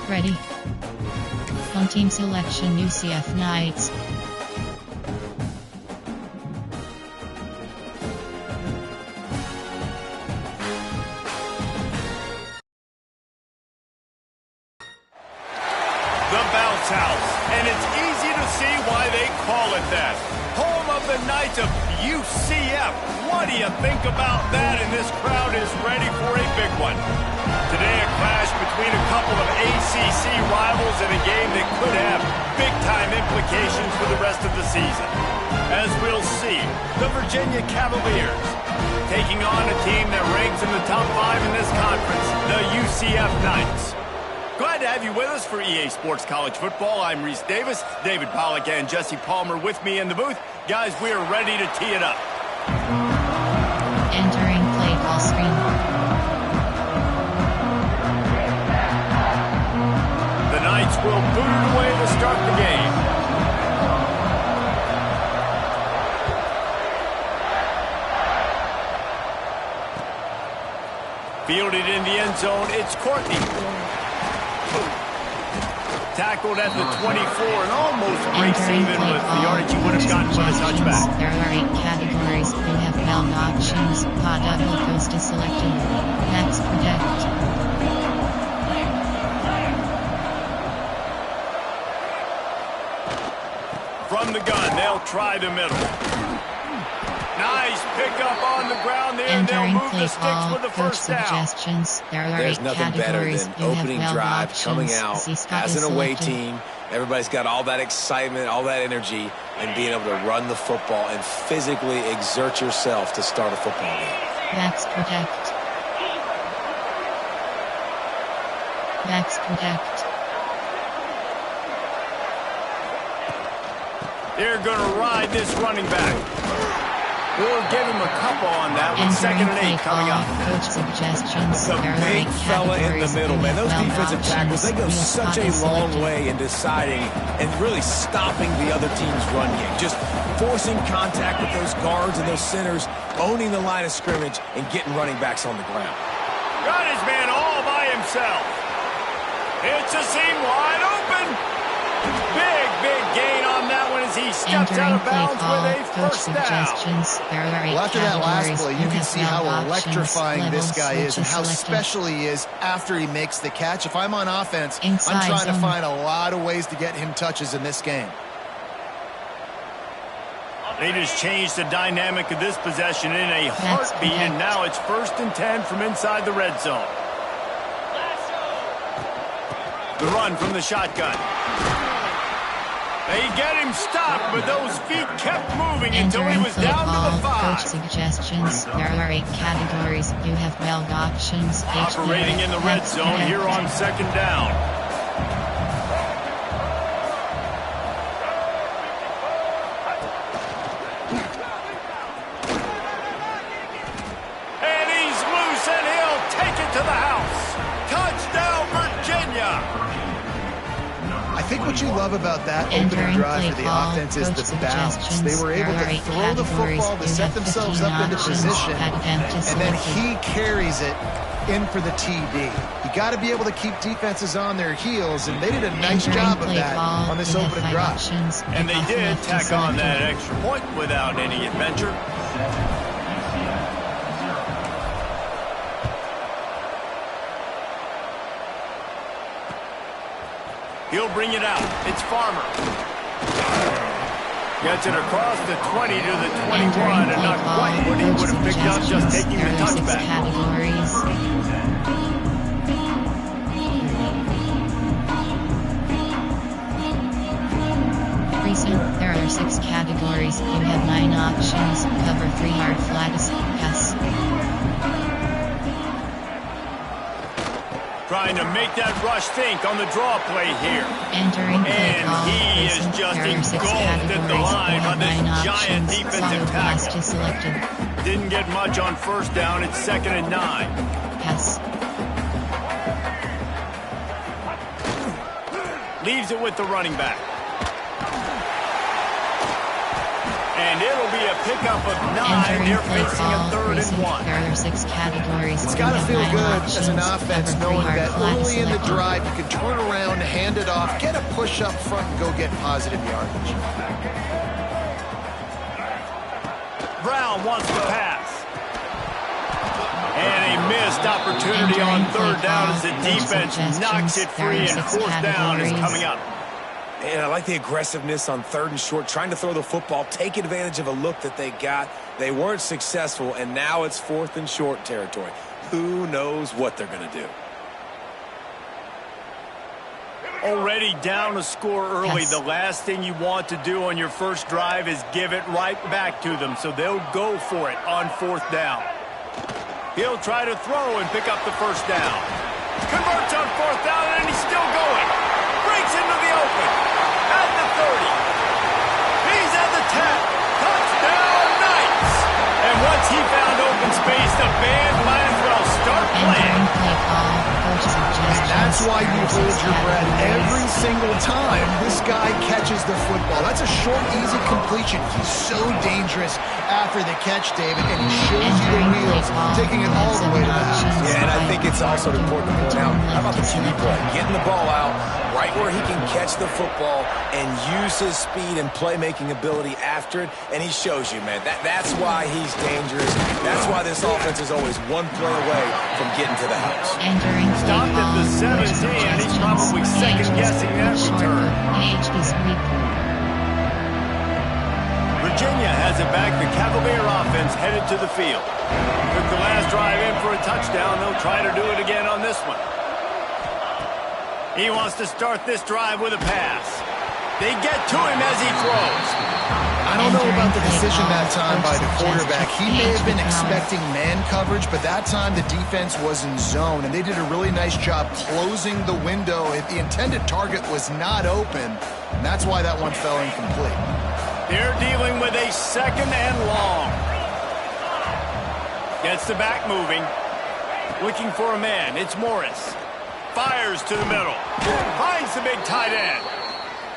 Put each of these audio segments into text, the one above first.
Ready. Home team selection UCF Knights. The Bounce House, and it's easy to see why they call it that. Home of the Knights of UCF. What do you think about that? And this crowd is ready for a big one. Today, a clash between a couple of ACC rivals in a game that could have big-time implications for the rest of the season. As we'll see, the Virginia Cavaliers taking on a team that ranks in the top 5 in this conference, the UCF Knights. Glad to have you with us for EA Sports College Football. I'm Reese Davis, David Pollack, and Jesse Palmer with me in the booth. Guys, we are ready to tee it up. Entering play call screen. The Knights will boot it away to start the game. Fielded in the end zone, it's Courtney. Tackled at the 24 and almost breaks even with the yardage you would have gotten from a touchback. There are 8 categories. You have held options. Pod double goes to selected. Max protect. From the gun, they'll try the middle. Nice pickup on the ground there, and they'll Entering move play the sticks call. with the Coach first down. suggestions. There are There's 8 nothing better categories. than You have opening held drive, options. coming out See Scott as is an away selected. team. Everybody's got all that excitement, all that energy, and being able to run the football and physically exert yourself to start a football game. Max protect. Max protect. They're going to ride this running back. We'll give him a couple on that with Entering 2nd and 8 play coming call. up. Coach suggestions. The There are big 8 fella in the categories. middle, You man. have Those held defensive tackles, they go options. such Scott a is long selected. way in deciding and really stopping the other team's run game. Just forcing contact with those guards and those centers, owning the line of scrimmage, and getting running backs on the ground. Got his man all by himself. It's a seam wide open. Big gain on that one as he steps out Entering of play bounds call. with a Coach first down. suggestions. There are 8 Well, after that last categories. play, you can have see how held options. electrifying this Level guy is and switch how selected. special he is after he makes the catch. If I'm on offense, Inside I'm trying to zone. find a lot of ways to get him touches in this game. They just changed the dynamic of this possession in a heartbeat, and now it's 1st and 10 from inside the red zone. The run from the shotgun. They get him stopped, but those feet kept moving until he Entering was play down to call. the 5. Coach suggestions. There are 8 categories. You have held options. Operating in the red Max zone here protect. on 2nd down. And he's loose, and he'll take it to the house. Touchdown, Virginia. I think what you love about that opening Entering drive play for the call. offense is Coach the bounce. suggestions. They were able There to are 8 throw the categories. football to You set have themselves 15 up into options. position, Attempt is and then selected. he carries it in for the TD. You got to be able to keep defenses on their heels, and they did a nice Entering job of play that call. on this You have opening 5 drive. options. And they Off did left tack is on that selected. extra point without any adventure. He'll bring it out. It's Farmer. Gets it across the 20 to the 21, and not quite what he would have picked up just taking the There are 6 touchback. categories. Recent, there are 6 categories. You have 9 options. Cover 3 hard flags. Pass. Trying to make that rush think on the draw play here. Entering play And call. he is Recent, just there are 6 engulfed at the categories. line You have on this 9 giant options. defensive Follow pass tackle. to selected. Didn't get much on first down. It's 2nd and 9. Pass. Leaves it with the running back. And it'll be a pickup of 9. They're facing a 3rd and 1. There are 6 categories. It's got to feel good as an Options. offense Cover knowing 3 that hard flat early in the selected. drive you can turn around, hand it off, get a push up front, and go get positive yardage. Brown wants to pass. And a missed opportunity on 3rd down as the defense knocks it free, and 4th down is coming up. And I like the aggressiveness on 3rd and short, trying to throw the football, take advantage of a look that they got. They weren't successful, and now it's 4th and short territory. Who knows what they're going to do? Already down a score early. Yes. The last thing you want to do on your first drive is give it right back to them, so they'll go for it on 4th down. He'll try to throw and pick up the 1st down. Converts on 4th down, and he's still going. Breaks into the open. At the 30. He's at the 10. Touchdown, Knights! And once he found open space, the band might as well start playing. Entering play call. Coach suggestions. That's why you There are hold 6 your breath every categories. single time this guy catches the football. That's a short, easy completion. He's so dangerous after the catch, David, and he shows you the Entering play wheels, call. taking it all the way to the house. Yeah, and I think it's also important to point out, how about the QB play? Getting the ball out right where he can catch the football and use his speed and playmaking ability after it, and he shows you, man. That's why he's dangerous. That's why this offense is always one play away from getting to the house. Entering play Stopped at the call. Coach 17, and he's suggestions. probably second-guessing that Short return. Age is weak. Virginia has it back. The Cavalier offense headed to the field. Took the last drive in for a touchdown. They'll try to do it again on this one. He wants to start this drive with a pass. They get to him as he throws. I don't know about the decision that time by the quarterback. He may have been expecting man coverage, but that time the defense was in zone, and they did a really nice job closing the window. The intended target was not open, and that's why that one fell incomplete. They're dealing with a 2nd and long. Gets the back moving. Looking for a man. It's Morris. Fires to the middle. Finds the big tight end.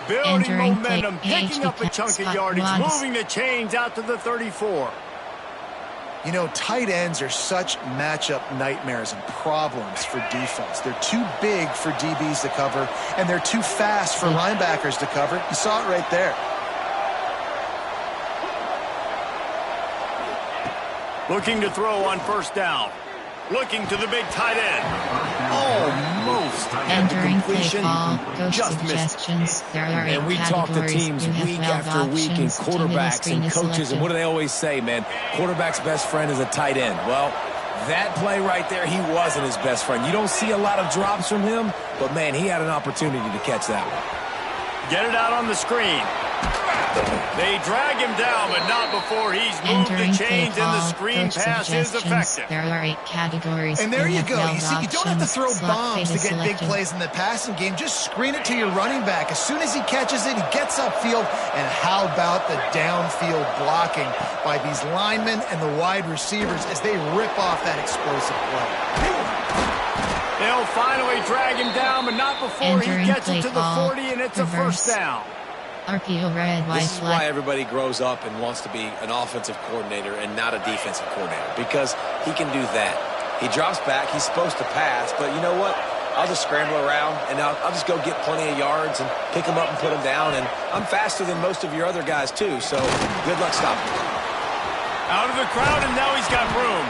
Building Entering momentum, play, picking up a chunk of spot yardage, ones. moving the chains out to the 34. You know, tight ends are such matchup nightmares and problems for defense. They're too big for DBs to cover, and they're too fast for linebackers to cover. You saw it right there. Looking to throw on 1st down. Looking to the big tight end. Almost. And the Entering play completion call. Coach just missed. suggestions. There are 8 And we talk to categories. teams You have week 12 after week, and options. Two minutes quarterbacks screen and is coaches, and selected. what do they always say, man? Quarterback's best friend is a tight end. Well, that play right there, he wasn't his best friend. You don't see a lot of drops from him, but, man, he had an opportunity to catch that one. Get it out on the screen. They drag him down, but not before he's moved the Entering play chains, and the call. screen Coach pass is suggestions. effective. There are 8 categories. And there you have go. 12 You see, you don't have to options. throw Slot bombs play to get big selected. plays in the passing game. Just screen it to your running back. As soon as he catches it, he gets upfield. And how about the downfield blocking by these linemen and the wide receivers as they rip off that explosive play? They'll finally drag him down, but not before Entering he gets play it to the call. 40, and it's a Reverse. 1st down. RPO red, white, This is why black. everybody grows up and wants to be an offensive coordinator and not a defensive coordinator, because he can do that. He drops back. He's supposed to pass, but you know what? I'll just scramble around, and I'll just go get plenty of yards and pick them up and put them down, and I'm faster than most of your other guys, too, so good luck stopping me. Out of the crowd, and now he's got room.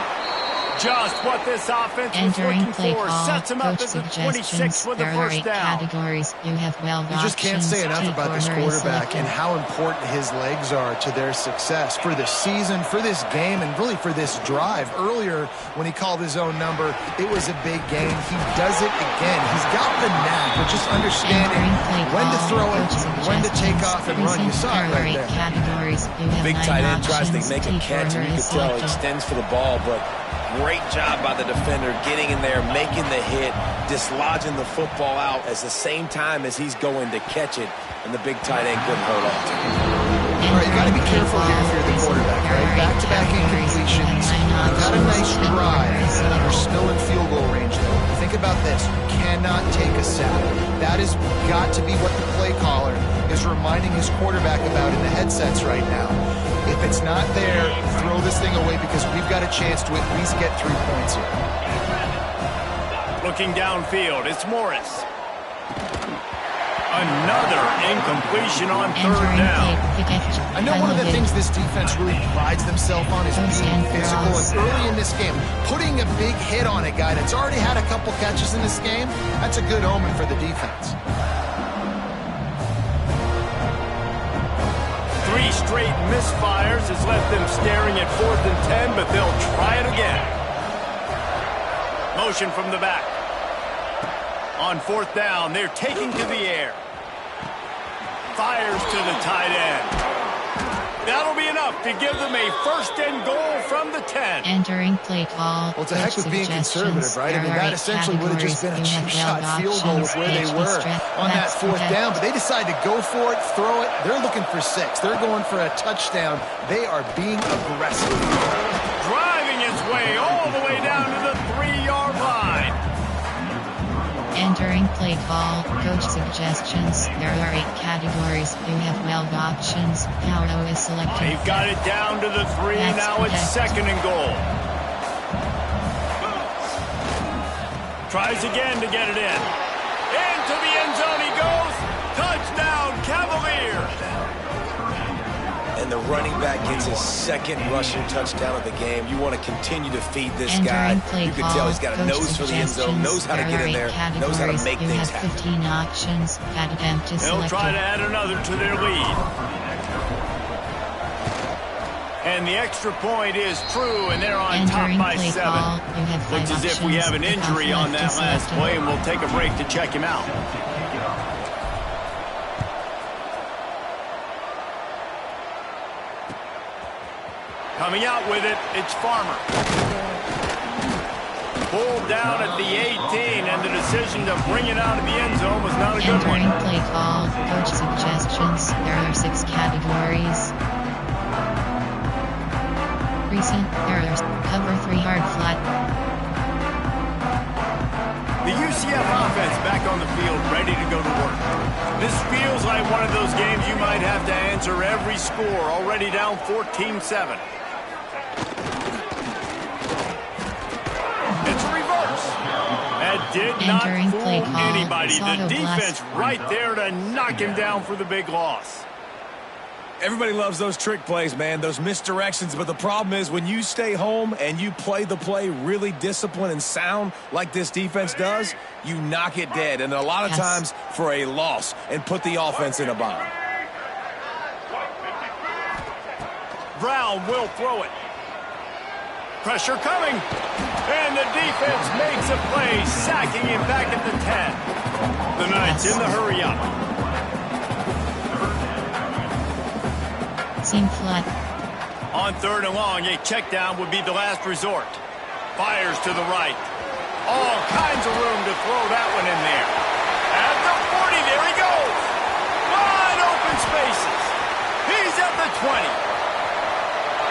Just what this offense was Entering looking play for. call. Sets him up Coach at the 26 suggestions. with the There are 1st 8 down. categories. You have 12 You just can't say enough options. about this Two corner is quarterback and selected. how important his legs are to their success for the season, for this game, and really for this drive. Earlier, when he called his own number, it was a big game. He does it again. He's got the knack of just understanding Entering play when to call. throw it, Coach when to take suggestions. off and run. You saw it There are right 8 there. categories. You have Big 9 tight end tries to options. make a Key catch, and corner you is can tell he selected. extends for the ball, but great job by the defender getting in there, making the hit, dislodging the football out at the same time as he's going to catch it, and the big tight end couldn't hold on to it. All right, you got to be careful here if you're the quarterback, right? Back-to-back incompletions. You got a nice drive. You're still in field goal range, though. Think about this. You cannot take a sack. That has got to be what the play caller is reminding his quarterback about in the headsets right now. If it's not there, throw this thing away because we've got a chance to at least get 3 points here. Looking downfield, it's Morris. Another incompletion on third down. I know one of the things this defense really prides themselves on is being physical. And early in this game, putting a big hit on a guy that's already had a couple catches in this game, that's a good omen for the defense. 3 straight misfires has left them staring at 4th and 10, but they'll try it again. Motion from the back. On 4th down, they're taking to the air. Fires to the tight end. That'll be enough to give them a 1st and goal from the 10. Entering play call. Well, it's a heck of being conservative, right? I mean, that essentially would have just been a cheap-shot field goal with where they were on that 4th down. But they decided to go for it, throw it. They're looking for 6. They're going for a touchdown. They are being aggressive. Driving its way all the way down to the 3-yard line. Entering play call, coach suggestions. There are 8 categories. You have 12 options. How is selected. They've got it down to the 3. Now it's 2nd and goal. Tries again to get it in. Into the end zone he goes. Touchdown, Cavaliers. And the running back gets his 2nd rushing touchdown of the game. You want to continue to feed this guy. You can tell he's got a nose for the end zone, knows how to get in there, knows how to make things happen. 15 options. They'll try to add another to their lead. And the extra point is true, and they're on top by 7. Looks as if we have an injury on that last play, and we'll take a break to check him out. Coming out with it, it's Farmer. Pulled down at the 18, and the decision to bring it out of the end zone was not a good one. Entering play call, coach suggestions. There are 6 categories. Recent errors. Cover 3 hard flat. The UCF offense back on the field, ready to go to work. This feels like one of those games you might have to answer every score, already down 14-7. It's a reverse. That did not fool anybody. The defense right there to knock him down for the big loss. Everybody loves those trick plays, man, those misdirections. But the problem is when you stay home and you play the play really disciplined and sound like this defense does, you knock it dead. And a lot of times for a loss and put the offense in a bind. Brown will throw it. Pressure coming. And the defense makes a play, sacking him back at the 10. The Knights in the hurry up. Seam flat. On 3rd and long, a check down would be the last resort. Fires to the right. All kinds of room to throw that one in there. At the 40, there he goes. Wide open spaces. He's at the 20.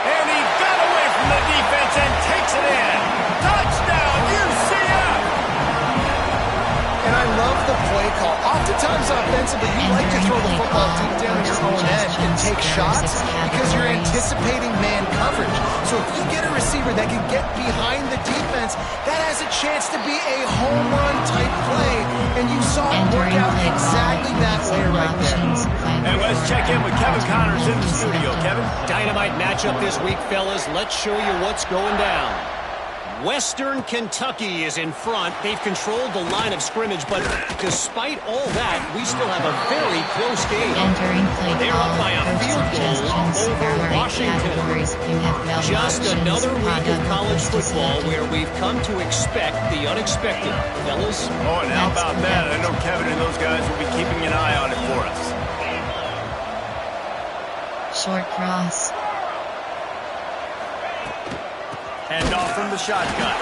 And he got away from the defense and takes it in. Touchdown, UCF! And I love the play call. Oftentimes offensively, you like to throw the football deep down your own end and take shots because you're anticipating man coverage. So if you get a receiver that can get behind the defense, that has a chance to be a home run type play. And you saw it work out exactly that way right there. And let's check in with Kevin Connors in the studio. Kevin? Dynamite matchup this week, fellas. Let's show you what's going down. Western Kentucky is in front. They've controlled the line of scrimmage, but despite all that, we still have a very close game. They're up by a field goal over Washington. Just another week of college football where we've come to expect the unexpected. Fellas? Oh, and how about that? I know Kevin and those guys will be keeping an eye on it for us. Short cross. Hand off from the shotgun.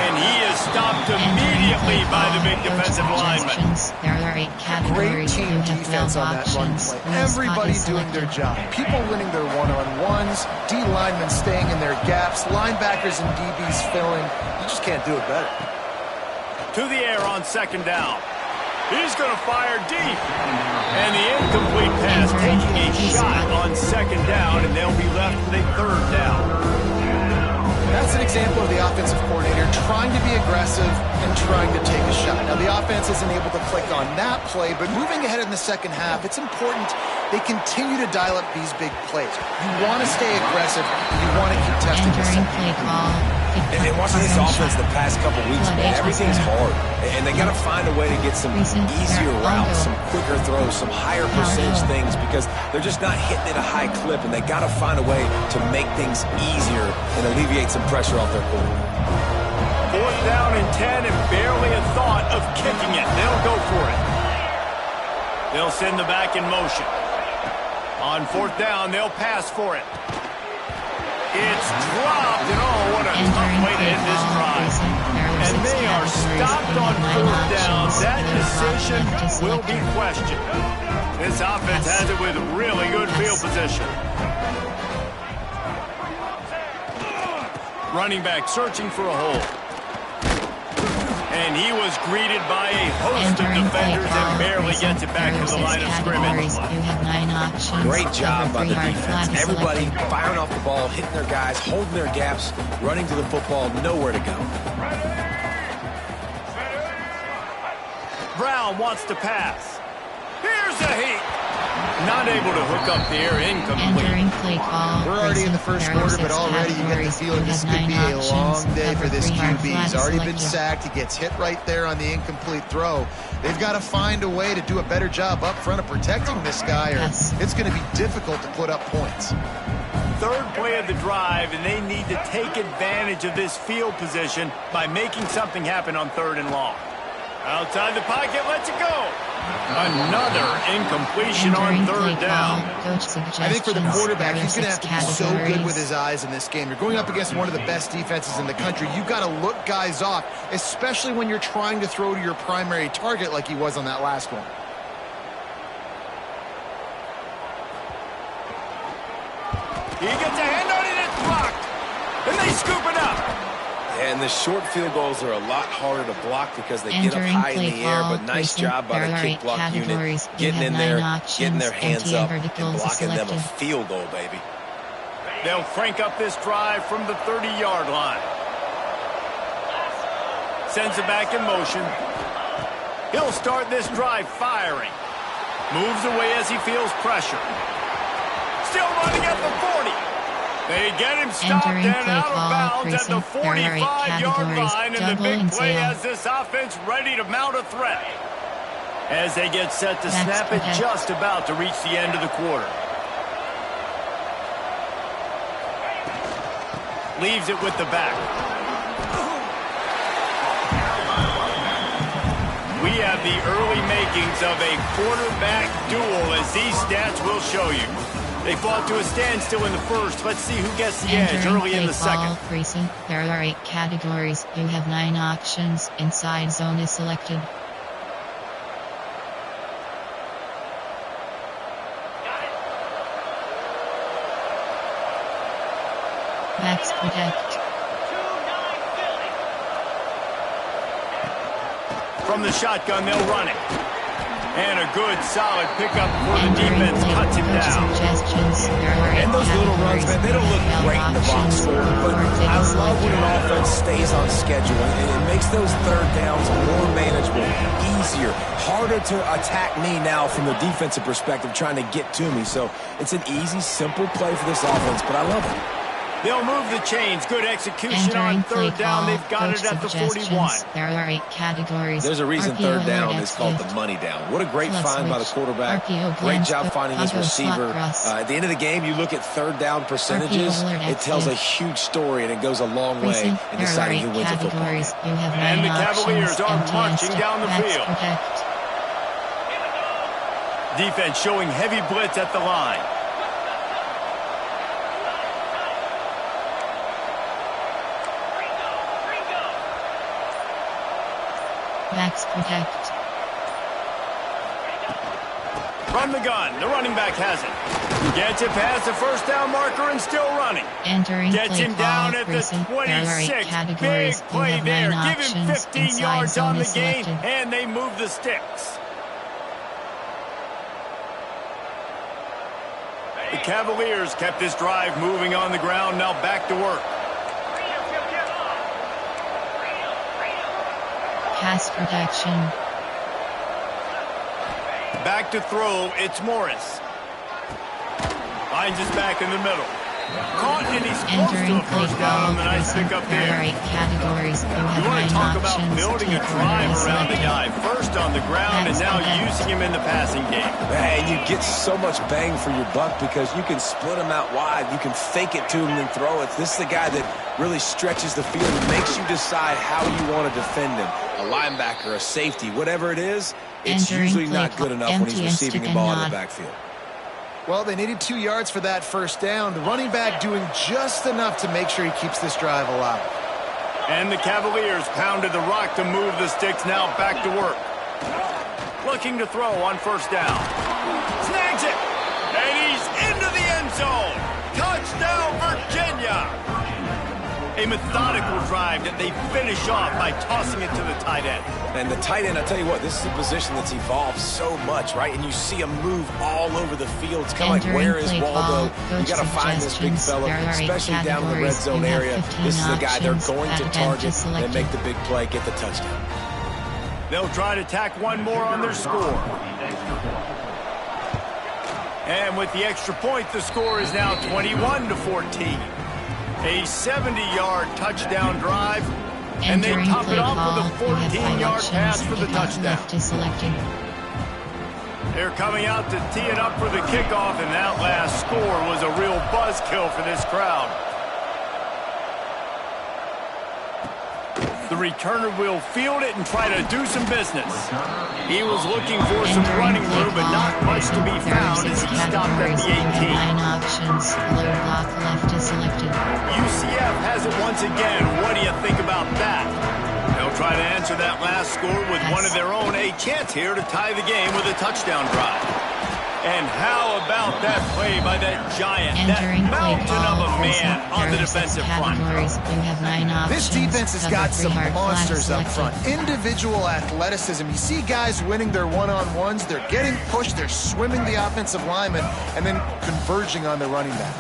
And he is stopped immediately by the big defensive lineman. There are 8 categories. Great team defense on that run play. Everybody doing their job. People winning their one-on-ones. D linemen staying in their gaps. Linebackers and DBs filling. You just can't do it better. To the air on second down. He's going to fire deep. And the incomplete pass taking a shot on second down, and they'll be left with a third down. That's an example of the offensive coordinator trying to be aggressive and trying to take a shot. Now, the offense isn't able to click on that play, but moving ahead in the second half, it's important they continue to dial up these big plays. You want to stay aggressive. You want to keep testing the second half. And watching this offense the past couple weeks, man, everything's hard. And they got to find a way to get some easier routes, some quicker throws, some higher percentage things because they're just not hitting at a high clip, and they got to find a way to make things easier and alleviate some pressure off their quarterback. 4th down and 10 and barely a thought of kicking it. They'll go for it. They'll send the back in motion. On 4th down, they'll pass for it. It's dropped, and oh, what a tough way to end this drive. And they are stopped on 4th down. That decision will be questioned. This offense has it with really good field position. Running back searching for a hole. And he was greeted by a host of defenders and barely gets it back to the line of scrimmage. Great job by the defense. Everybody firing off the ball, hitting their guys, holding their gaps, running to the football, nowhere to go. Brown wants to pass. Here's a heat. Not able to hook up there, incomplete. We're already in the first quarter, but already you get the feeling this could be a long day for this QB. He's already been sacked. He gets hit right there on the incomplete throw. They've got to find a way to do a better job up front of protecting this guy, or it's going to be difficult to put up points. Third play of the drive, and they need to take advantage of this field position by making something happen on 3rd and long. Outside the pocket, lets it go. Another incompletion on 3rd down. I think for the quarterback, he's going to have to be so good with his eyes in this game. You're going up against one of the best defenses in the country. You've got to look guys off, especially when you're trying to throw to your primary target like he was on that last one. He gets a hand on it, and it's blocked. And they scoop it up. And the short field goals are a lot harder to block because they get up high in the air, but nice job by the kick block unit, getting in there, getting their hands up, and blocking them a field goal, baby. They'll crank up this drive from the 30-yard line. Sends it back in motion. He'll start this drive firing. Moves away as he feels pressure. Still running at the 40. They get him stopped and out of bounds at the 45-yard line, and the big play has this offense ready to mount a threat. As they get set to snap it, just about to reach the end of the quarter. Leaves it with the back. We have the early makings of a quarterback duel, as these stats will show you. They fought to a standstill in the first. Let's see who gets the edge early in the second. Precinct. There are 8 categories. You have 9 options. Inside zone is selected. Max protect. From the shotgun, they'll run it. And a good, solid pickup before the defense cuts him down. And those little runs, man, they don't look great in the box score, but I love when an offense stays on schedule, and it makes those 3rd downs more manageable, easier, harder to attack me now from the defensive perspective trying to get to me. So it's an easy, simple play for this offense, but I love it. They'll move the chains. Good execution on 3rd down. They've got it at the 41. There are 8 categories. There's a reason 3rd down is called the money down. What a great find by the quarterback. Great job finding his receiver. At the end of the game, you look at 3rd down percentages. It tells a huge story, and it goes a long way in deciding who wins a football game. And the Cavaliers are marching down the field. Defense showing heavy blitz at the line. Max protect. From the gun, the running back has it. Gets it past the first down marker and still running. Entering Gets play him down call, at the person. There are 8 26. categories. Big You play have there. 9 Give him options. 15 Inside yards zone on the is gain, selected. and they move the sticks. The Cavaliers kept this drive moving on the ground. Now back to work. Pass protection. Back to throw. It's Morris. Finds his back in the middle. Caught, and he's close to Entering a play first down call, on the nice person. pickup There are there. 8 categories. You You have want 9 to talk about options. building a Keep drive order around the selected. guy. First on the ground, and Pass now protection. using him in the passing game. And you get so much bang for your buck because you can split him out wide. You can fake it to him and throw it. This is the guy that really stretches the field and makes you decide how you want to defend him. A linebacker, a safety, whatever it is, it's Entering usually play not good call, enough when he's empty and receiving stick the ball and in the nod. backfield. Well, they needed 2 yards for that first down. The running back doing just enough to make sure he keeps this drive alive. And the Cavaliers pounded the rock to move the sticks. Now back to work. Looking to throw on first down. Snags it. And he's into the end zone. Touchdown, Virginia. A methodical drive that they finish off by tossing it to the tight end. And the tight end, I tell you what, this is a position that's evolved so much, right? And you see him move all over the field. It's kind of like, Entering where is play Waldo? call, You got to find this big suggestions. fella, There are 8 especially down in the red categories. zone You have area. 15 This is the guy they're options. going to Add target to select and make the big play, get the touchdown. They'll try to tack one more on their score. And with the extra point, the score is now 21-14. A 70-yard touchdown drive. And they Entering top play it off call, with a you have 5 14-yard options. pass for the Kick off touchdown. left is selected. They're coming out to tee it up for the kickoff, and that last score was a real buzzkill for this crowd. The returner will field it and try to do some business. He was looking for some running room, but not much to be There are found as 6 he stopped at categories. the You have 18. 9 options. Load block left is selected. UCF has it once again. What do you think about that? They'll try to answer that last score with one of their own. A chance here to tie the game with a touchdown drive. And how about that play by that giant, Entering that play mountain of call, a person. man on the There are 6 defensive front? categories. You have 9 options. This defense has Cover got 3 some hard flag monsters up selected. front. Individual athleticism. You see guys winning their one-on-ones. They're getting pushed. They're swimming the offensive lineman and then converging on the running back.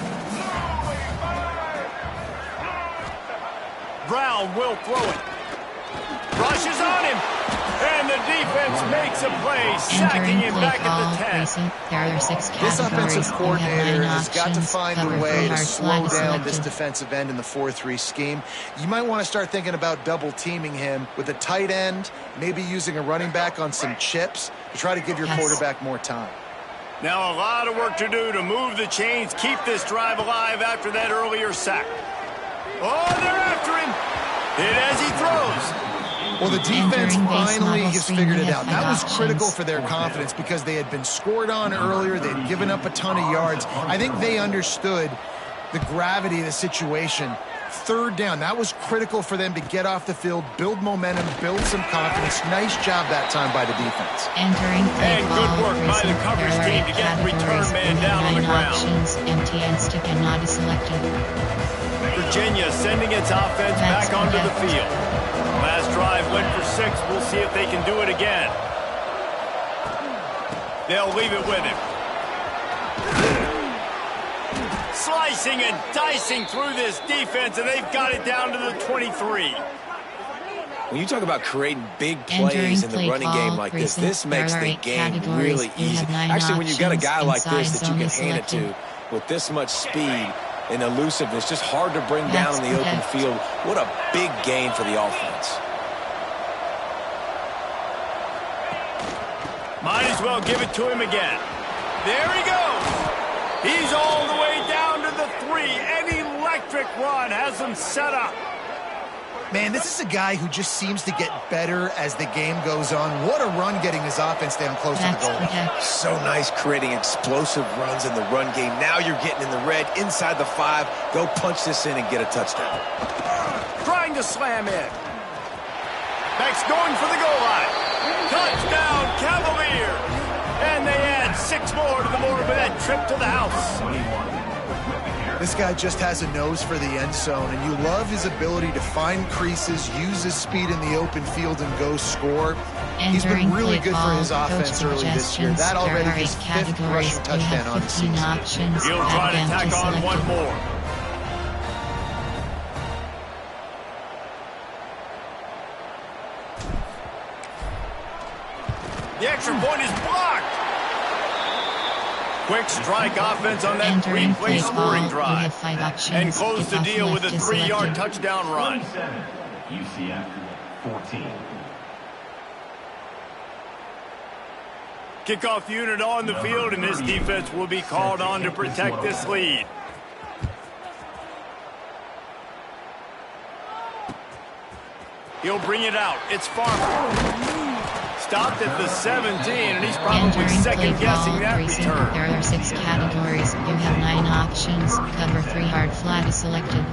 Brown will throw it. Rushes on him. And the defense makes a play, sacking Entering him play back call, at the 10. person. There are 6 categories. This offensive You have coordinator 9 has got to options. find Cover a way 3 to hard slow flag down this selected. defensive end in the 4-3 scheme. You might want to start thinking about double teaming him with a tight end, maybe using a running back on some chips to try to give your Yes. quarterback more time. Now a lot of work to do to move the chains, keep this drive alive after that earlier sack. Oh, they're after him. Hit as he throws. Well, the defense Entering base finally model has screen, figured you it have out. 5 That was options. critical for their confidence because they had been scored on earlier. They had given up a ton of yards. I think they understood the gravity of the situation. 3rd down, that was critical for them to get off the field, build momentum, build some confidence. Nice job that time by the defense. Entering play And call, good work by the person. coverage There are team 8 to get the return categories. man You down have on the 9 ground. options. Empty and stick and not is selected. Virginia sending its offense That's back onto the correct. field. Last drive went for 6. We'll see if they can do it again. They'll leave it with him. Slicing and dicing through this defense, and they've got it down to the 23. When you talk about creating big Entering plays in the play running call, game like this, person. this makes There are the 8 game categories. really You easy. have 9 Actually, when you've got a guy options. like this Inside that you can zone hand is it to selected. with this much speed and elusiveness, just hard to bring down That's in the open correct. field. What a big gain for the offense. Might as well give it to him again. There he goes. He's all the way down to the 3. An electric run has him set up. Man, this is a guy who just seems to get better as the game goes on. What a run getting his offense down close to the That's goal. protect. So nice creating explosive runs in the run game. Now you're getting in the red, inside the 5. Go punch this in and get a touchdown. Trying to slam in. Beck's going for the goal line. Touchdown, Cavaliers. And they add 6 more to the board with that trip to the house. This guy just has a nose for the end zone, and you love his ability to find creases, use his speed in the open field, and go score. He's been really good for his offense early this year. That already his 5th rushing touchdown on the season. He'll try to tack on one more. The extra point is blocked. Quick strike offense on that three-play scoring drive. And close the deal with a 3-yard touchdown run. UCF 14. Kickoff unit on the field, and this defense will be called on to protect this lead. He'll bring it out. It's Farmer. Stopped at the 17, and he's probably second-guessing that return. There are 6 categories. You have 9 options. Cover 3 hard flat is selected.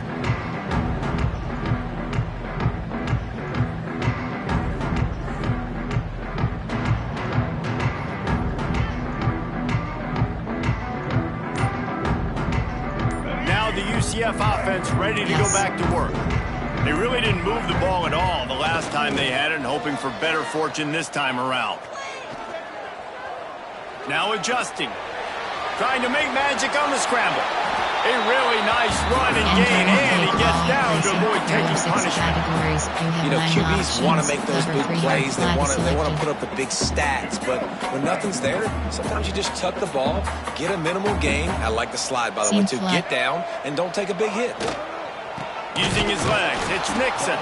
Now the UCF offense ready to go back to work. They really didn't move the ball at all the last time they had it, and hoping for better fortune this time around. Now adjusting. Trying to make magic on the scramble. A really nice run and gain, and he gets down to avoid taking punishment. You know, QBs want to make those big plays. They want to put up the big stats. But when nothing's there, sometimes you just tuck the ball, get a minimal gain. I like the slide, by the way, too. Get down and don't take a big hit. Using his legs, it's Nixon.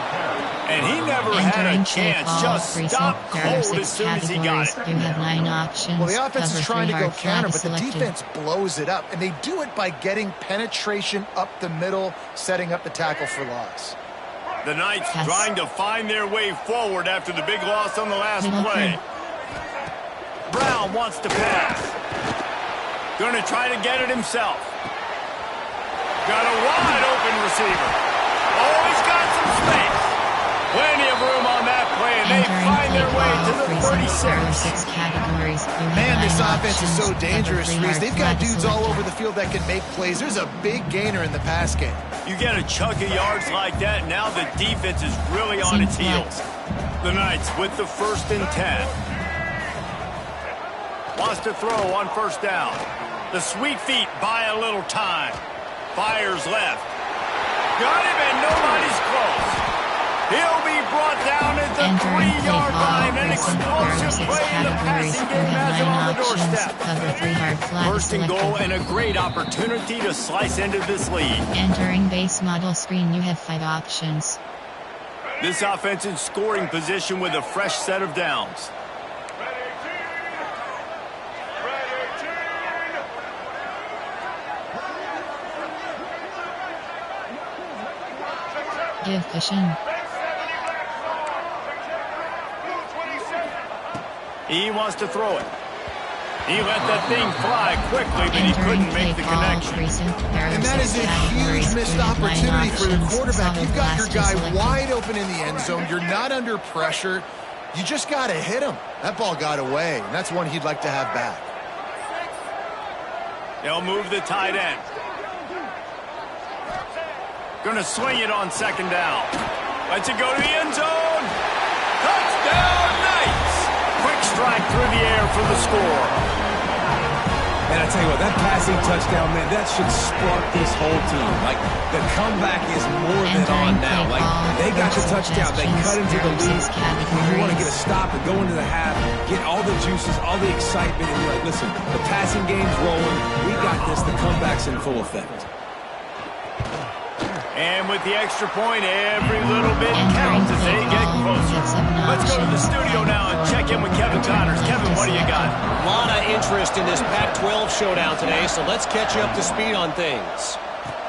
And he never had a chance, just stopped cold as soon as he got it. You have 9 options. Well, the offense is trying to go counter, but the selected. defense blows it up, and they do it by getting penetration up the middle, setting up the tackle for loss. The Knights trying to find their way forward after the big loss on the last play. Brown wants to pass. Going to try to get it himself. Got a wide open receiver. Oh, he's got some space. Plenty of room on that play, and they find their way to the 36. Man, this offense is so dangerous, Reese. They've got dudes all over the field that can make plays. There's a big gainer in the pass game. You get a chunk of yards like that, now the defense is really on its heels. The Knights with the 1st and 10. Wants to throw on 1st down. The sweet feet buy a little time. Fires left. Got him, and nobody's close. He'll be brought down at the 3-yard line. An explosive play in the passing game has him on the doorstep. 1st and goal, and a great opportunity to slice into this lead. Entering base model screen, you have 5 options. This offense in scoring position with a fresh set of downs. Give cushion. He wants to throw it. He let that thing fly quickly, but he couldn't make the connection. And that is a huge missed opportunity for the quarterback. You've got your guy wide open in the end zone. You're not under pressure. You just got to hit him. That ball got away, and that's one he'd like to have back. They'll move the tight end. Going to swing it on 2nd down. Lets it go to the end zone. Touchdown, Knights! Quick strike through the air for the score. And I tell you what, that passing touchdown, man, that should spark this whole team. Like, the comeback is more than on now. Like, they got the touchdown. They cut into the lead. You want to get a stop and go into the half, get all the juices, all the excitement, and you're like, listen, the passing game's rolling. We got this. The comeback's in full effect. And with the extra point, every little bit counts as they get closer. Let's go to the studio now and check in with Kevin Connors. Kevin, what do you got? A lot of interest in this Pac-12 showdown today, so let's catch you up to speed on things.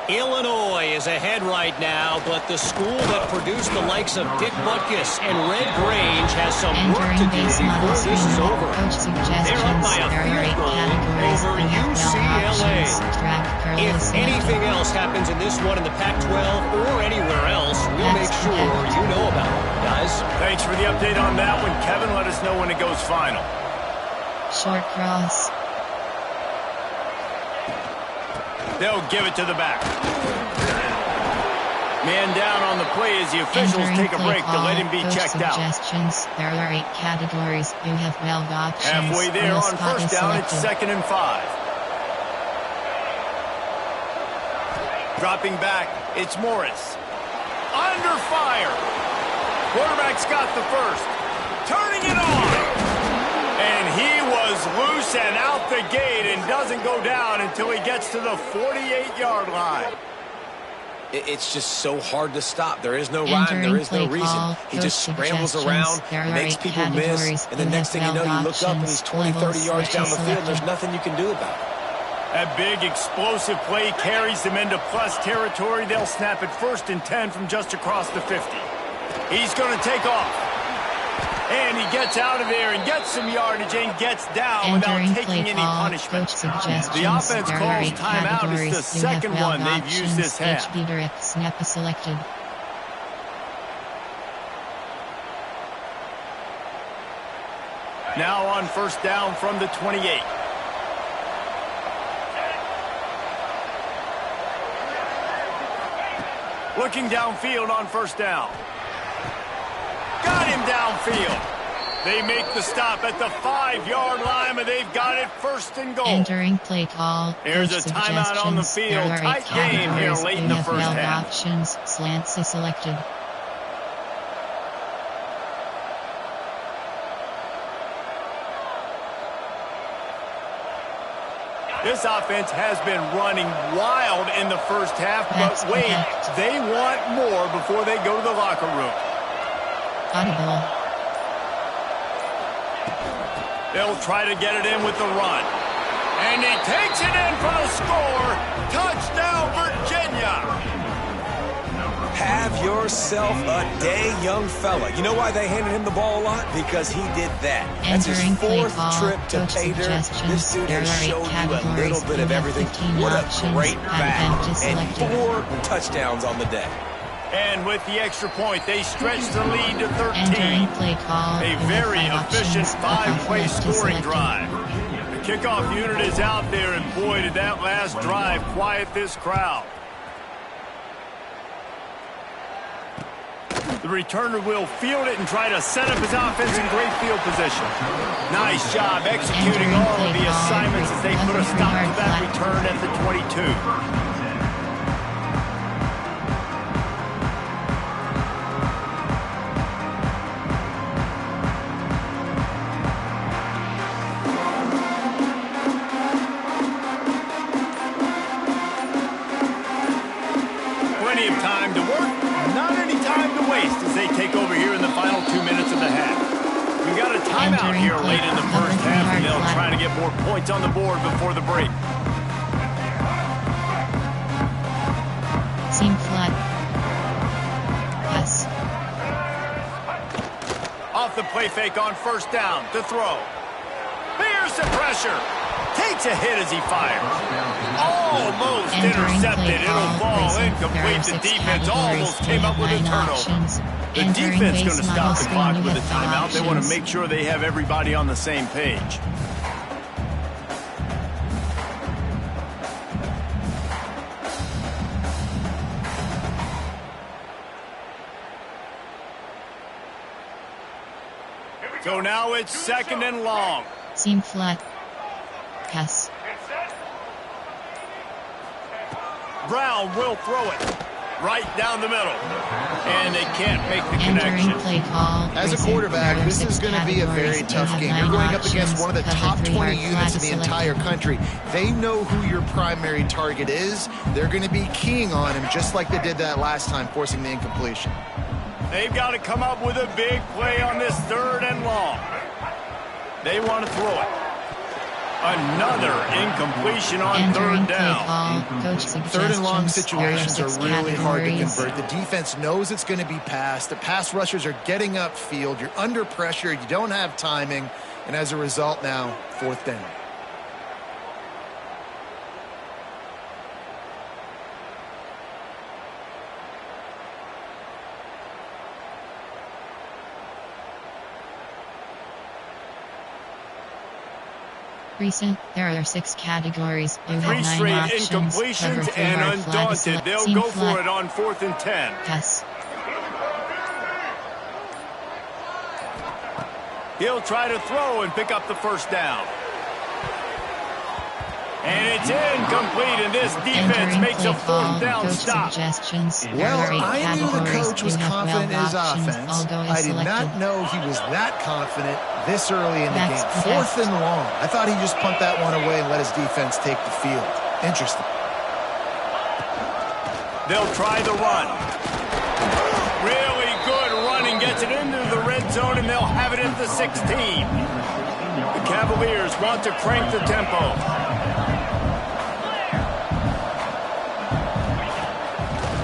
Illinois is ahead right now, but the school that produced the likes of Dick Butkus and Red Grange has some work to do before this is over. They're up by a field goal over UCLA. If anything else happens in this one in the Pac-12 or anywhere else, we'll make sure you know about it, guys. Thanks for the update on that one, Kevin. Let us know when it goes final. Short cross. They'll give it to the back. Man down on the play as the officials take a break to let him be checked out. There are 8 categories. You have 12 options. Halfway there on first down, it's 2nd and 5. Dropping back, it's Morris. Under fire. Quarterback's got the first. Turning it on. And he was loose and out the gate and doesn't go down until he gets to the 48-yard line. It's just so hard to stop. There is no rhyme. There is no reason. He just scrambles around, makes people miss, and the next thing you know, you look up and he's 20, 30 yards down the field, and there's nothing you can do about it. That big explosive play carries them into plus territory. They'll snap it 1st and 10 from just across the 50. He's going to take off. And he gets out of there and gets some yardage and gets down without taking any punishment. The offense calls timeout. It's the second one they've used this half. Snap is selected. Now on first down from the 28. Looking downfield on first down. Got him downfield. They make the stop at the 5-yard line, and they've got it 1st and goal. Entering play call. Here's a timeout on the field. Tight game here late in the first half. Options. Slants is selected. This offense has been running wild in the first half, but wait, they want more before they go to the locker room. Audible. They'll try to get it in with the run. And he takes it in for the score. Touchdown, Virginia. Have yourself a day, young fella. You know why they handed him the ball a lot? Because he did that. That's his 4th trip to pay dirt. This dude has showed you a little bit of everything. What a great back. And 4 touchdowns on the day. And with the extra point, they stretch the lead to 13. A very efficient 5-play scoring drive. The kickoff unit is out there, and boy, did that last drive quiet this crowd. The returner will field it and try to set up his offense in great field position. Nice job executing all of the assignments as they put a stop to that return at the 22. Plenty of time to work, not any time to waste as they take over here in the final 2 minutes of the half. We've got a timeout here late in the first half, and they'll try to get more points on the board before the break. Seam flat. Pass. Off the play fake on first down to throw. Bears the pressure. Takes a hit as he fires. Almost intercepted. It'll fall incomplete. The defense almost came up with a turnover. The defense going to stop the clock with a timeout. They want to make sure they have everybody on the same page. So now it's 2nd and long. Seam flat. Pass. Brown will throw it right down the middle. And they can't make the connection. Play call. As a quarterback, this is going to be a very tough game. You're going up against one of the top 20 units in the entire country. They know who your primary target is. They're going to be keying on him just like they did that last time, forcing the incompletion. They've got to come up with a big play on this 3rd and long. They want to throw it. Another incompletion on 3rd down. 3rd and long situations are really hard to convert. The defense knows it's going to be passed. The pass rushers are getting upfield. You're under pressure. You don't have timing. And as a result now, 4th down. Recent, there are 6 categories. You have 3 9 straight options. incompletions, Cover 3 and hard flat, undaunted, select they'll seam go flat, for it on 4th and 10. pass. He'll try to throw and pick up the first down. And it's incomplete, and this defense Entering makes play a call, 4th down coach stop. suggestions. There Well, are 8 I knew the categories. coach was You have confident in 12 his options. offense. All going I did selected. not know he was that confident this early in the Max game. protect. 4th and long. I thought he just punt that one away and let his defense take the field. Interesting. They'll try the run. Really good running, gets it into the red zone, and they'll have it at the 16. The Cavaliers want to crank the tempo.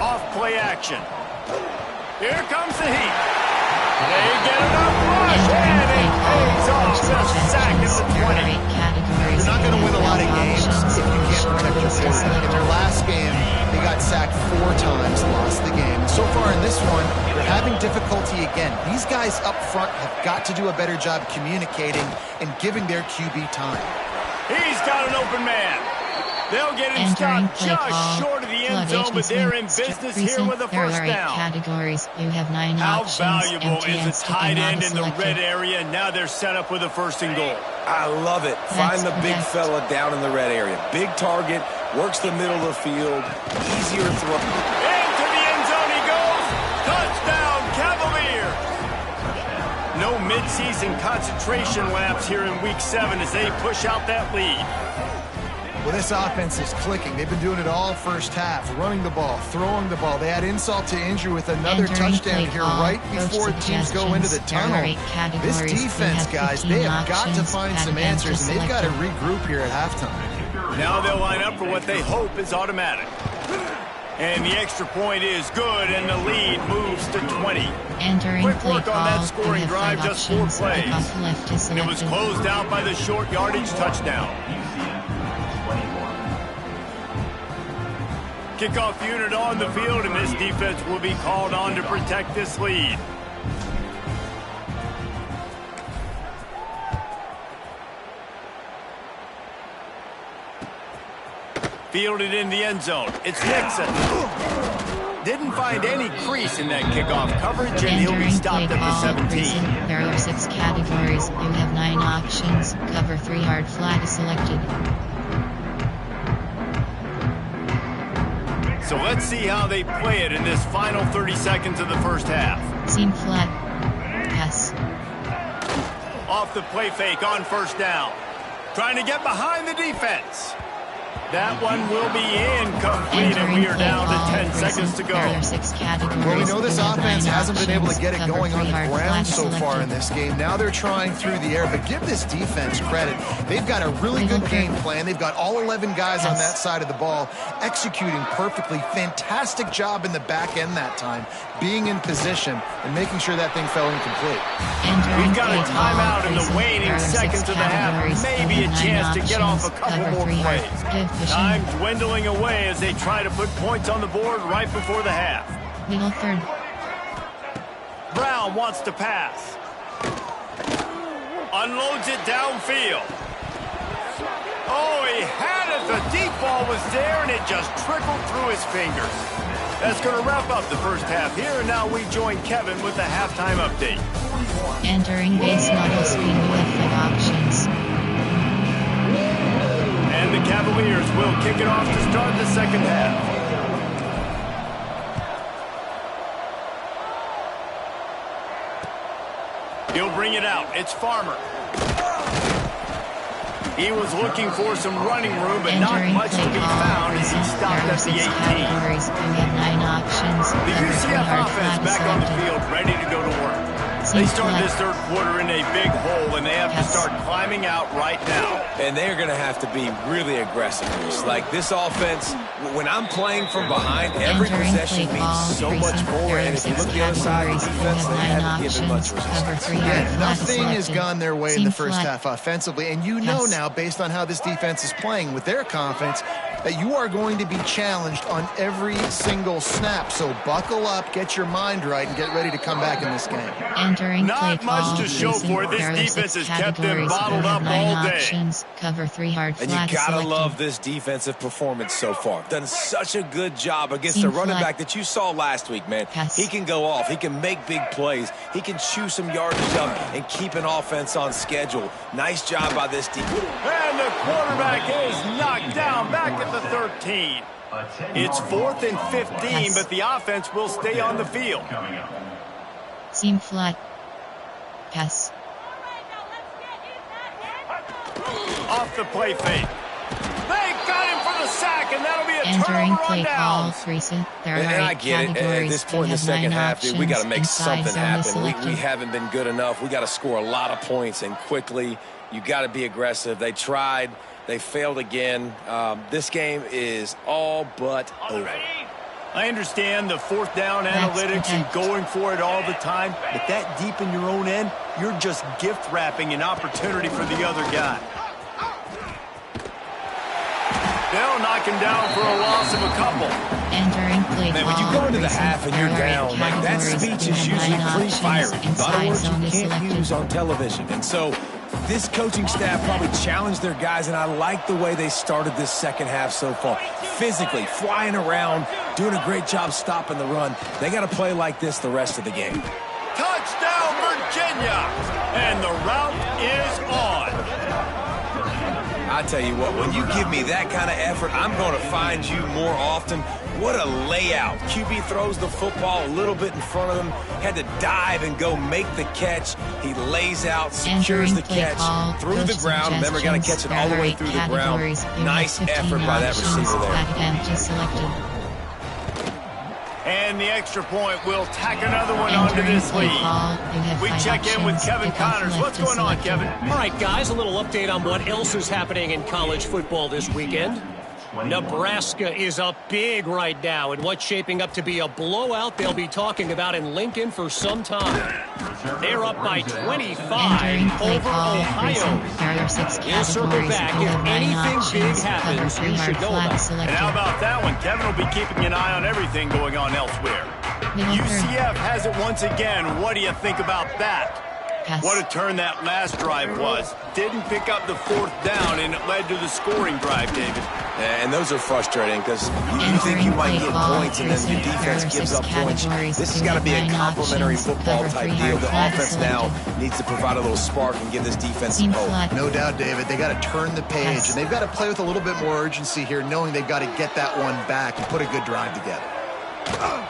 Off-play action. Here comes the heat. They get enough rush, and it pays off. The sack at the 20. You're not going to win a lot of games if you can't protect your quarterback. In their last game, they got sacked 4 times, lost the game. So far in this one, they're having difficulty again. These guys up front have got to do a better job communicating and giving their QB time. He's got an open man. They'll get him Entering stopped play just call. short of the end Flood zone, but they're in HB business Recent, here with a there first are 8 down. categories. You have 9 How options. valuable Empty is and a sticky tight not end in the selected. red area, and now they're set up with a 1st and goal. I love it. Find the big protect. fella down in the red area. Big target, works the middle of the field, easier throw. Into the end zone he goes. Touchdown, Cavaliers. No midseason concentration laps here in Week 7 as they push out that lead. Well, this offense is clicking. They've been doing it all first half, running the ball, throwing the ball. They had insult to injury with another Entering touchdown play here call, right coach before teams go into the suggestions. There are tunnel. 8 This categories. You defense, have guys, 15 they have got to options. find Pattern some empty answers, and they've got to selected. regroup here at halftime. Now they'll line up for what they hope is automatic. And the extra point is good, and the lead moves to 20. Entering Quick play work on call. that You scoring have drive, 5 just 4 options. plays. Kickoff left is And it was selected. closed out by the short yardage touchdown. Kickoff unit on the field, and this defense will be called on to protect this lead. Fielded in the end zone. It's Nixon. Didn't find any crease in that kickoff coverage, and he'll be Entering stopped play at the call. 17. Recent, there are 6 categories. You have 9 options. Cover 3 hard flat is selected. So let's see how they play it in this final 30 seconds of the first half. Seam flat. Pass. Off the play fake on 1st down. Trying to get behind the defense. That one will be incomplete, and we are down to 10 seconds to go. There are 6 categories. Well, we know this You have offense 9 hasn't been able to options. get it Cover going on 3 the hard ground flat so far selected. in this game. Now they're trying through the air, but give this defense credit. They've got a really good game plan. They've got all 11 guys on that side of the ball executing perfectly. Fantastic job in the back end that time, being in position and making sure that thing fell incomplete. Entering We've got a play call. timeout in the Recent, waning there are 6 seconds of the half. categories. Maybe You a have 9 chance to get off a options. couple Cover more 3 hard. plays. Good fishing. Time dwindling away as they try to put points on the board right before the half. Middle third. Brown wants to pass. Unloads it downfield. Oh, he had it. The deep ball was there, and it just trickled through his fingers. That's going to wrap up the first half here, and now we join Kevin with the halftime update. Entering base model screen. You have 5 options. And the Cavaliers will kick it off to start the second half. He'll bring it out. It's Farmer. He was looking for some running room, but not Entering much to play be call. found as he Recent, stopped there are at the 6 18. categories. You have 9 options. The Cover 3 UCF hard offense flat back on the selected. field, ready to go to work. They start this third quarter in a big hole, and they have to start climbing out right now. And they're going to have to be really aggressive. Like this offense, when I'm playing from behind, every Entering possession play call. means so much Recent, more. there And are if you 6 look the other side of categories. the You defense, have they 9 haven't given much options. Cover resistance. 3 hard flat Nothing has selected. gone their way in Seam the first flat. half offensively, and you know now, based on how this defense is playing with their confidence, that you are going to be challenged on every single snap. So buckle up, get your mind right, and get ready to come back in this game. Entering play Not much call, to show facing for it. This there are defense 6 has kept them categories. bottled You have up 9 all day. options. Cover 3 hard And flat you gotta selected. love this defensive performance so far. Done such a good job against Seam the running flat. back that you saw last week, man. Pass. He can go off. He can make big plays. He can chew some yardage up and keep an offense on schedule. Nice job by this defense. And the quarterback is knocked down back at the 13. It's 4th and 15, Yes. but the offense will stay on the field. Seam flat. Pass. Off the play fake. They got him for the sack, and that'll be a Entering turnover play on call, downs. recent. There And are I 8 get it. At categories. this You point in the have second 9 half, dude, we got to options. make Inside something zone is happen. We selected. haven't been good enough. We got to score a lot of points and quickly. You got to be aggressive. They tried. They failed again. This game is all but over. I understand the 4th down Max analytics and protect. going for it all the time, but that deep in your own end, you're just gift wrapping an opportunity for the other guy. They'll knock him down for a loss of a couple. Entering play Man, call, when you go into the recent. half and you're There are 8 down, like that categories. speech You is have usually 9 pretty options. fiery. A lot of Inside words zone you is can't selected. use on television. And so this coaching staff probably challenged their guys, and I like the way they started this second half so far. Physically, flying around, doing a great job stopping the run. They got to play like this the rest of the game. Touchdown, Virginia! And the route is on. I tell you what, when you give me that kind of effort, I'm going to find you more often. What a layout. QB throws the football a little bit in front of him, had to dive and go make the catch. He lays out, secures Entering the play catch call, through the coach ground. Remember, got to catch it all the way suggestions. through the There are 8 ground. categories. You Nice have 15 effort by that options. receiver there. Back empty selected. And the extra point will tack another one onto Entering this play lead. call, you have We 5 check in with options. Kevin Kickoff Connors. left What's is going on, selected. Kevin? All right, guys, a little update on what else is happening in college football this weekend. Nebraska is up big right now in what's shaping up to be a blowout they'll be talking about in Lincoln for some time. They're up by 25 Entering play over call, Ohio. recent. There are 6 We'll circle categories. back. You If have 9 anything big options. Cover happens, 3 you hard should know flat about it. And selected. how about that one? Kevin will be keeping an eye on everything going on elsewhere. Middle third. UCF has it once again. What do you think about that? Pass. What a turn that last drive was. Didn't pick up the 4th down, and it led to the scoring drive, David. And those are frustrating because you think you might get points and then your defense gives up points. This has got to be a complementary football type deal. The offense now needs to provide a little spark and give this defense some Seam hope. flat. No doubt, David. They got to turn the page, Yes. and they've got to play with a little bit more urgency here, knowing they've got to get that one back and put a good drive together.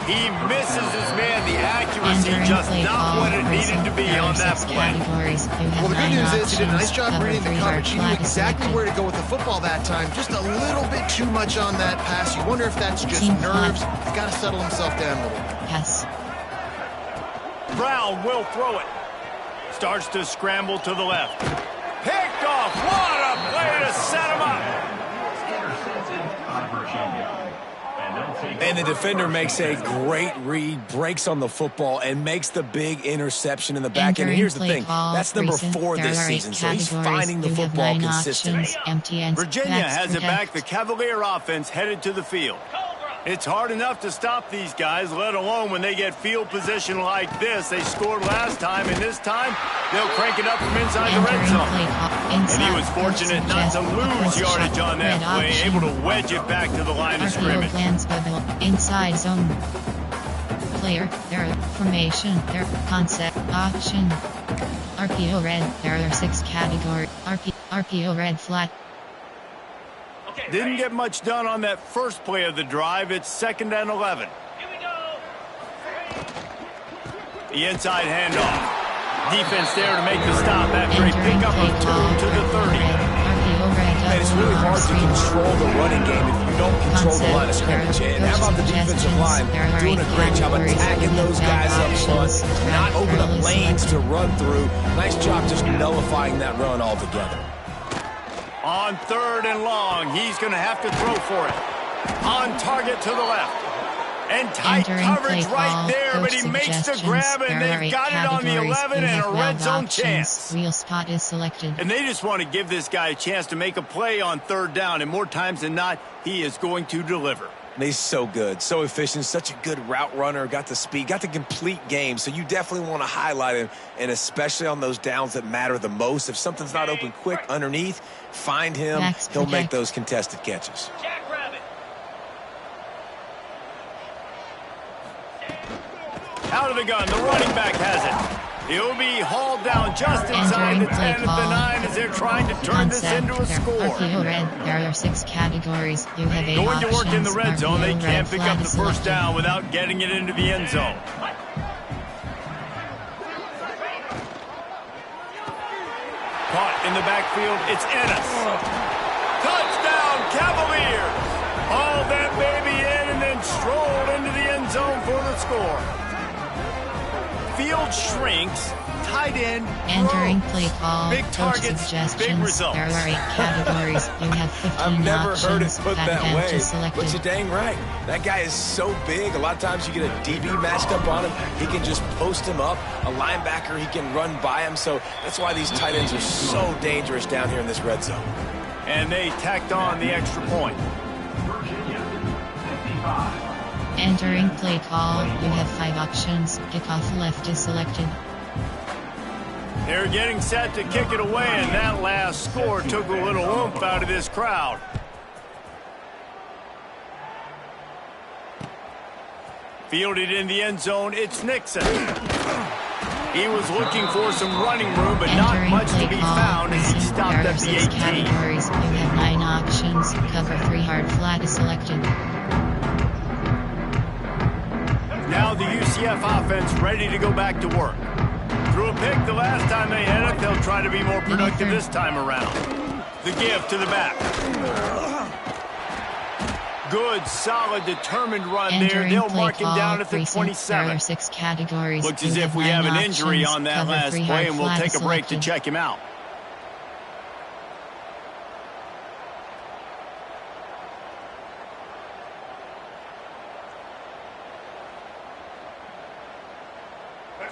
He misses his man. The accuracy Entering just play not call, what it needed recent. to be There are on that 6 play. categories. You have Well, the good 9 news is he did a nice options. job Cover reading the 3 hard coverage. He knew flat exactly selected. where to go with the football that time. Just a little bit too much on that pass. You wonder if that's just Seam nerves. flat. He's got to settle himself down a little bit. Pass. Brown will throw it. Starts to scramble to the left. Picked off. What a play to set him up. And the defender makes a great read, breaks on the football, and makes the big interception in the back end. Entering Here's the play thing. call, That's number recent. 4 There this are 8 season, so he's categories. finding the You have football 9 consistently. options. Empty ends. Virginia Max has it back. protect. The Cavalier offense headed to the field. It's hard enough to stop these guys, let alone when they get field position like this. They scored last time, and this time they'll crank it up from inside the red Entering zone. play call. And Inside. he was fortunate not to lose yardage on that Red play, option. able to wedge it back to the line of RPO scrimmage. plans bubble. Inside zone. Player. There. Formation. There. Concept. Option. RPO red. There are 6 categories. RPO red flat. Didn't get much done on that first play of the drive. It's 2nd and 11. The inside handoff. Defense there to make the stop after a Entering pickup play of 2 call. to the 30. RPO red. And it's really hard to double control the running game if you don't control the line of scrimmage. And how about the defensive line doing a great job attacking those guys up front, not open up lanes to run through. Nice job just nullifying that run altogether. On 3rd and long, he's going to have to throw for it. On target to the left. And tight coverage right there, but he makes the grab, and they've got it on the 11 and a red zone chance. Real spot is selected. And they just want to give this guy a chance to make a play on third down, and more times than not, he is going to deliver. And he's so good, so efficient, such a good route runner, got the speed, got the complete game. So you definitely want to highlight him, and especially on those downs that matter the most. If something's not open quick underneath, find him. He'll make those contested catches. Out of the gun, the running back has it. He'll be hauled down just inside the 10 at the 9 as they're trying to turn this into a score. RPO red. There are 6 categories. You have 8 Going options. to work in the red zone. They RPO can't red pick flag up the is first selected. down without getting it into the end zone. Caught in the backfield, it's Ennis. Touchdown, Cavaliers! Hauled that baby in and then strolled into the end zone for the score. Field shrinks, tight end, Entering play call. Big Coach targets, suggestions. big results. There are 8 categories. You have 15 I've never options. heard it put that Back end way, is selected. but you're dang right. That guy is so big. A lot of times you get a DB matched up on him. He can just post him up. A linebacker, he can run by him. So that's why these tight ends are so dangerous down here in this red zone. And they tacked on the extra point. Virginia, 55. Entering play call. You have 5 options. Kickoff left is selected. They're getting set to kick it away, and that last score took a little oomph out of this crowd. Fielded in the end zone, it's Nixon. He was looking for some running room, but not Entering much play to be call. found as he There stopped are at the 6 18. categories. You have 9 options. Cover 3 hard flat is selected. Now the UCF offense ready to go back to work. Threw a pick the last time they had it. They'll try to be more productive this time around. The give to the back. Good, solid, determined run there. Entering They'll play mark him call. down at the Recent. 27. There are 6 categories. Looks You as if we have 9 an injury options. on that Cover last 3 play, hard and we'll flat take is a break to selected. check him out.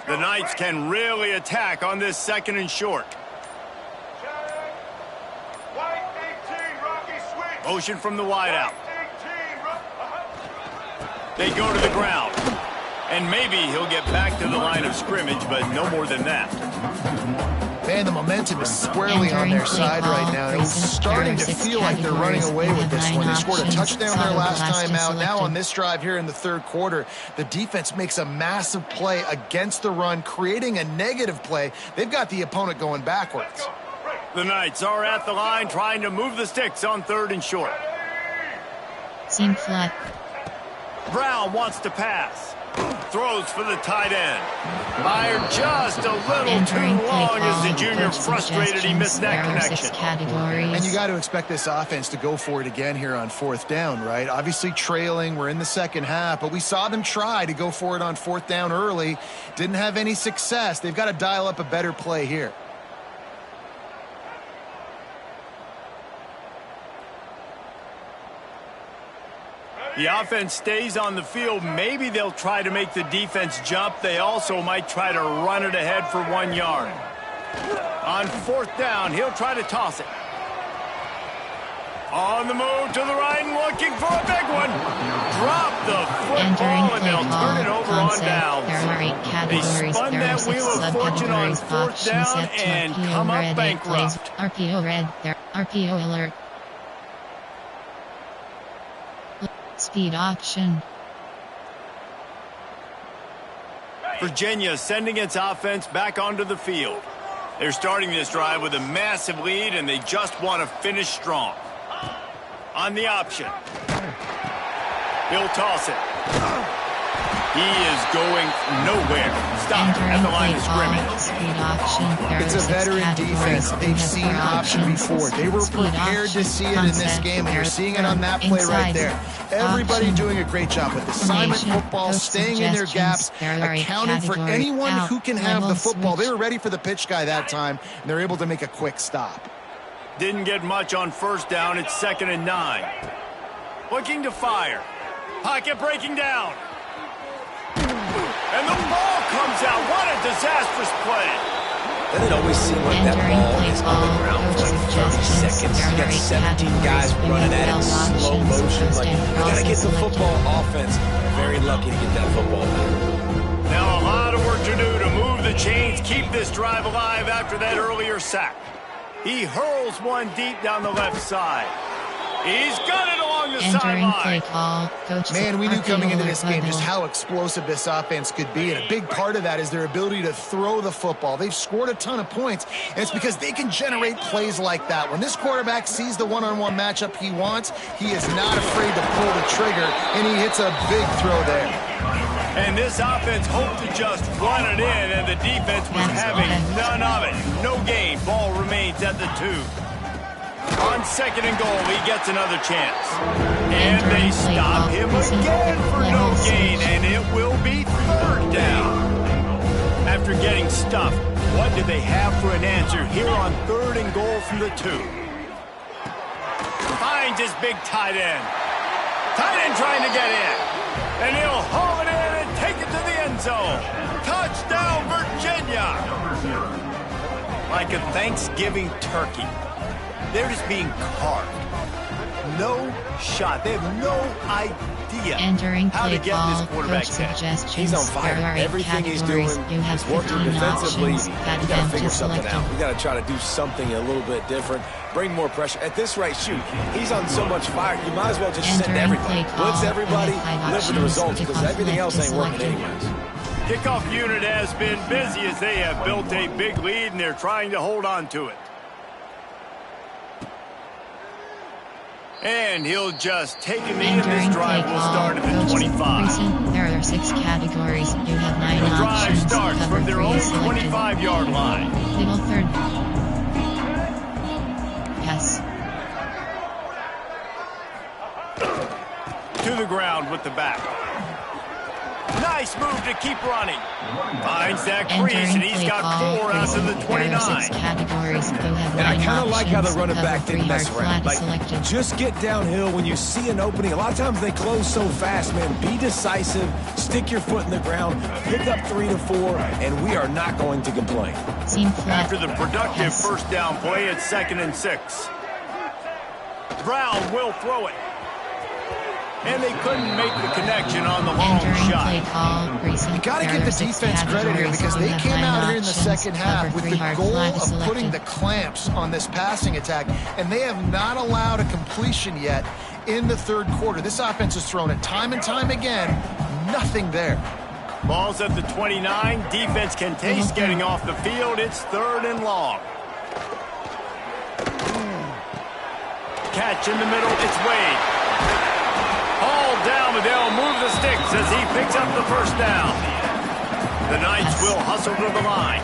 The Knights can really attack on this 2nd and short. Motion from the wideout. They go to the ground. And maybe he'll get back to the line of scrimmage, but no more than that. Man, the momentum is squarely on their side right now. It's starting to feel like they're running away with this one. They scored a touchdown their last time out. Now on this drive here in the 3rd quarter, the defense makes a massive play against the run, creating a negative play. They've got the opponent going backwards. The Knights are at the line trying to move the sticks on 3rd and short. Seam flat. Brown wants to pass. Throws for the tight end. Fired just a little Entering too play long call. as the junior Coach frustrated. He missed that suggestions. There are 6 connection. categories. And you got to expect this offense to go for it again here on 4th down, right? Obviously trailing, we're in the 2nd half, but we saw them try to go for it on 4th down early. Didn't have any success. They've got to dial up a better play here. The offense stays on the field. Maybe they'll try to make the defense jump. They also might try to run it ahead for 1 yard. On 4th down, he'll try to toss it. On the move to the right and looking for a big one. Drop the Entering football and play they'll call. turn it over on Concept. downs. There are 8 They categories. spun There are that 6 wheel of fortune on subcategories. 4th Option down set to and RPO come up red 8 plays. bankrupt. RPO red. There. RPO alert. Speed option. Virginia sending its offense back onto the field. They're starting this drive with a massive lead, and they just want to finish strong. On the option. He'll toss it. He is going nowhere. Stop at the line of scrimmage. Speed option. There It's are a 6 veteran categories. defense. You They've have seen 4 option options. before. They were Speed prepared to option. see it in this Concept. game, and you're There- seeing it on that play right inside. there. Everybody Option. doing a great job with assignment Formation. football, Coach staying in their gaps, suggestions. There are 8 accounting for categories. anyone Out. who can have the Level football. They switch. were ready for the pitch guy that time, and they're able to make a quick stop. Didn't get much on 1st down. It's 2nd and 9. Looking to fire. Pocket breaking down. And the ball comes out. What a disastrous play. Doesn't it always seem like that ball is on the ground for like 30 seconds? You got 17 guys running at it in slow motion. Like, you got to get the football offense. Very lucky to get that football back. Now a lot of work to do to move the chains, keep this drive alive after that earlier sack. He hurls one deep down the left side. He's got it along the sideline. Man, we knew coming into this game just how explosive this offense could be, and a big part of that is their ability to throw the football. They've scored a ton of points, and it's because they can generate plays like that. When this quarterback sees the one-on-one matchup he wants, he is not afraid to pull the trigger, and he hits a big throw there. And this offense hoped to just run it in, and the defense was having none of it. No gain. Ball remains at the 2. On 2nd and goal, he gets another chance. And they stop him again for no gain, and it will be 3rd down. After getting stuffed, what do they have for an answer here on 3rd and goal from the 2? Finds his big tight end. Tight end trying to get in. And he'll haul it in and take it to the end zone. Touchdown, Virginia! Like a Thanksgiving turkey. They're just being carved. No shot. They have no idea how to get this quarterback set. He's on fire. Everything he's doing is working defensively. We got to figure something out. We got to try to do something a little bit different. Bring more pressure. At this rate, shoot, he's on so much fire. You might as well just send everybody. Blitz everybody, live with the results, because everything else ain't working anyways. Kickoff unit has been busy as they have built a big lead, and they're trying to hold on to it. And he'll just take a knee, and this drive will start at the 25. There are 6 categories. You have 9 the drive options. starts from their own 25-yard line. Little 3rd. Yes. To the ground with the back. Nice move to keep running. Finds that crease, and he's got 4 out of the 29. And I kind of like how the running back didn't mess around. Like, just get downhill when you see an opening. A lot of times they close so fast, man. Be decisive. Stick your foot in the ground. Pick up 3 to 4, and we are not going to complain. After the productive first down play, it's 2nd and 6. Brown will throw it. And they couldn't make the connection on the long shot. You got to give the defense credit here because they came out here in the second half with the goal of putting the clamps on this passing attack, and they have not allowed a completion yet in the 3rd quarter. This offense has thrown it time and time again. Nothing there. Ball's at the 29. Defense can taste getting off the field. It's 3rd and long. Catch in the middle. It's Wade. Down, but they'll move the sticks as he picks up the first down. The Knights will hustle to the line.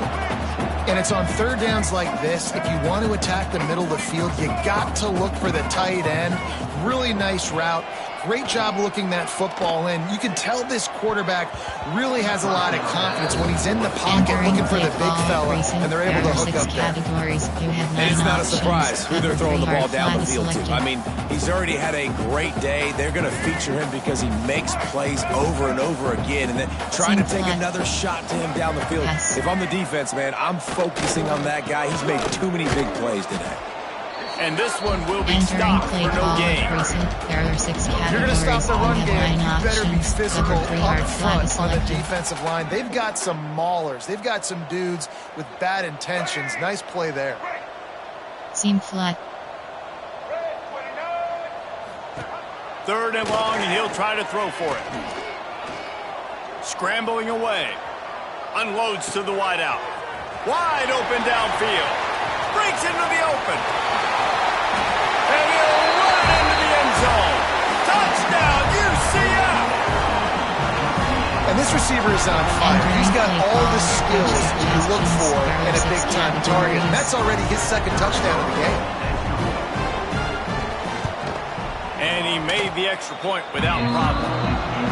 And it's on 3rd downs like this. If you want to attack the middle of the field, you got to look for the tight end. Really nice route. Great job looking that football in. You can tell this quarterback really has a lot of confidence when he's in the pocket looking for the big fella, and they're able to hook up there. And it's not a surprise who they're throwing the ball down the field to. I mean, he's already had a great day. They're going to feature him because he makes plays over and over again, and then trying to take another shot to him down the field. If I'm the defense, man, I'm focusing on that guy. He's made too many big plays today. And this one will be stopped for no gain. You're going to stop the run game, you better be physical up front on the defensive line. They've got some maulers. They've got some dudes with bad intentions. Nice play there. Seam flat. 3rd and long, and he'll try to throw for it. Scrambling away. Unloads to the wideout. Wide open downfield. Breaks into the open. And he'll run it into the end zone. Touchdown, UCF! And this receiver is on fire. He's got all the skills you look for in a big-time target. And that's already his 2nd touchdown of the game. And he made the extra point without problem.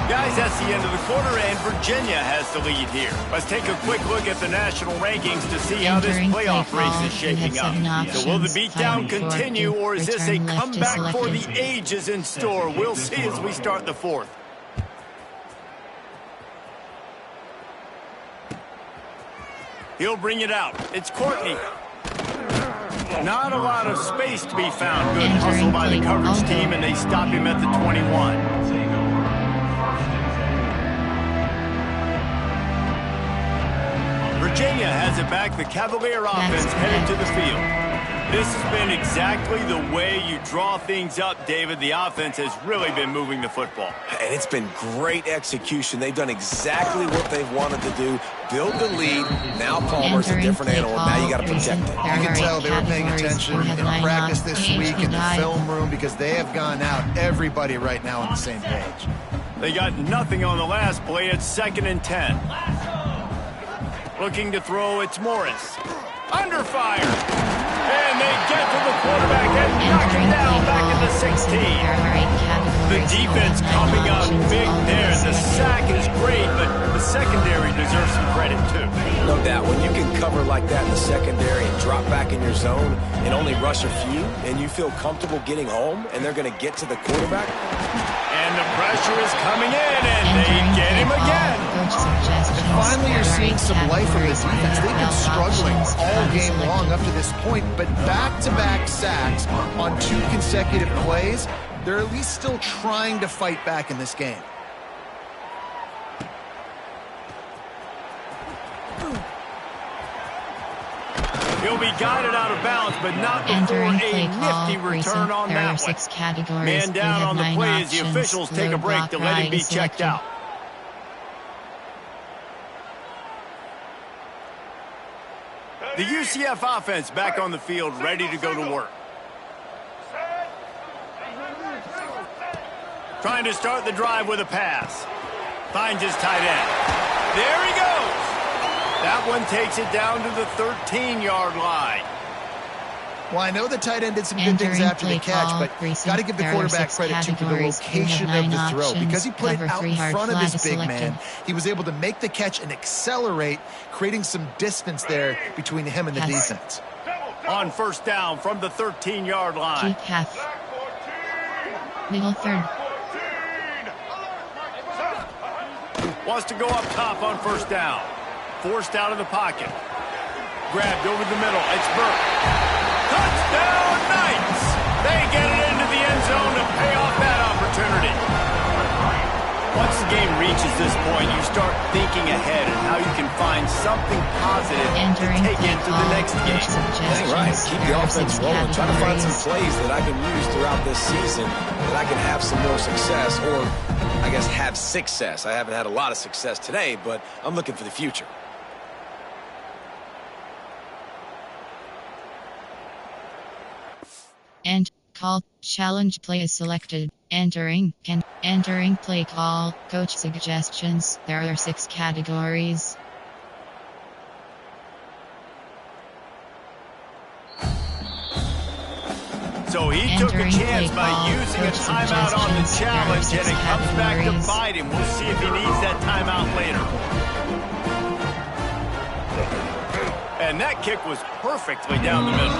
Guys, that's the end of the quarter, and Virginia has the lead here. Let's take a quick look at the national rankings to see how this playoff race is shaping up. So will the beatdown continue, or is this a comeback for the ages in store? We'll see as we start the 4th. He'll bring it out. It's Courtney. Not a lot of space to be found. Good hustle by the coverage team, and they stop him at the 21. Virginia has it back. The Cavalier offense headed to the field. This has been exactly the way you draw things up, David. The offense has really been moving the football. And it's been great execution. They've done exactly what they've wanted to do. Build the lead. Now Palmer's a different animal. Now you got to protect it. You can tell they were paying attention in practice this week in the film room because they have gone out. Everybody right now on the same page. They got nothing on the last play. It's 2nd and 10. Looking to throw, it's Morris. Under fire. And they get to the quarterback and knock him down back at the 16. The defense coming out big there. The sack is great, but the secondary deserves some credit too. No doubt. When you can cover like that in the secondary and drop back in your zone and only rush a few, and you feel comfortable getting home, and they're going to get to the quarterback. And the pressure is coming in, and they get him again. And finally, you're seeing some life from the defense. They've been struggling all game long up to this point, but back-to-back sacks on 2 consecutive plays, they're at least still trying to fight back in this game. He'll be guided out of bounds, but not before a nifty return on that one. Man down on the play as the officials take a break to let him be checked out. The UCF offense back on the field, ready to go to work. Trying to start the drive with a pass. Finds his tight end. There he goes. That one takes it down to the 13-yard line. Well, I know the tight end did some good things after the catch, but got to give the quarterback credit too for the location of the throw. Because he put it out in front of his big man, he was able to make the catch and accelerate, creating some distance there between him and the defense. On 1st down from the 13-yard line. Deep half. Middle third. Wants to go up top on 1st down. Forced out of the pocket. Grabbed over the middle. It's Burke. Touchdown Knights! They get it into the end zone to pay off that opportunity. Once the game reaches this point, you start thinking ahead and how you can find something positive to take into the next game. That's right. Keep the offense rolling. Try to find some plays that I can use throughout this season that I can have some more success, or I guess have success. I haven't had a lot of success today, but I'm looking for the future. And call challenge play is selected. Entering play call. Coach suggestions. There are 6 categories. So he took a chance by using a timeout on the challenge, and it comes back to bite him. We'll see if he needs that timeout later. And that kick was perfectly down the middle.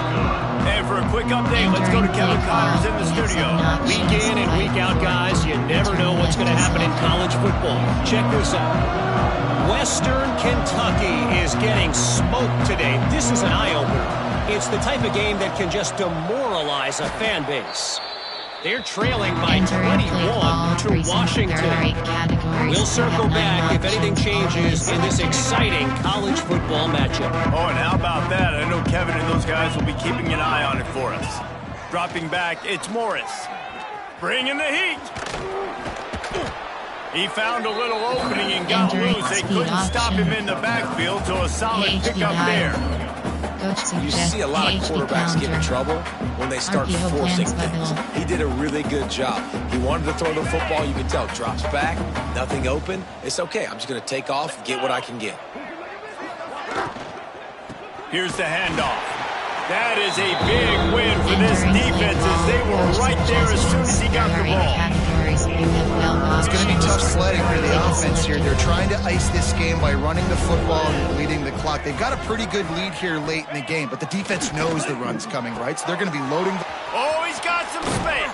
And for a quick update, let's go to Kevin Connors in the studio. Week in and week out, guys, you never know what's going to happen in college football. Check this out. Western Kentucky is getting smoked today. This is an eye-opener. It's the type of game that can just demoralize a fan base. They're trailing by 21 to Washington. We'll circle back if anything changes in this exciting college football matchup. Oh, and how about that? I know Kevin and those guys will be keeping an eye on it for us. Dropping back, it's Morris. Bringing the heat. He found a little opening and got loose. They couldn't stop him in the backfield, so a solid pickup there. You see a lot of quarterbacks get in trouble when they start forcing things. He did a really good job. He wanted to throw the football. You can tell. Drops back, nothing open. It's okay. I'm just going to take off, get what I can get. Here's the handoff. That is a big win for this defense as they were right there as soon as he got the ball. It's going to be tough sledding for the offense here. They're trying to ice this game by running the football and leading the clock. They've got a pretty good lead here late in the game, but the defense knows the run's coming, right? So they're going to be loading. Oh, he's got some space.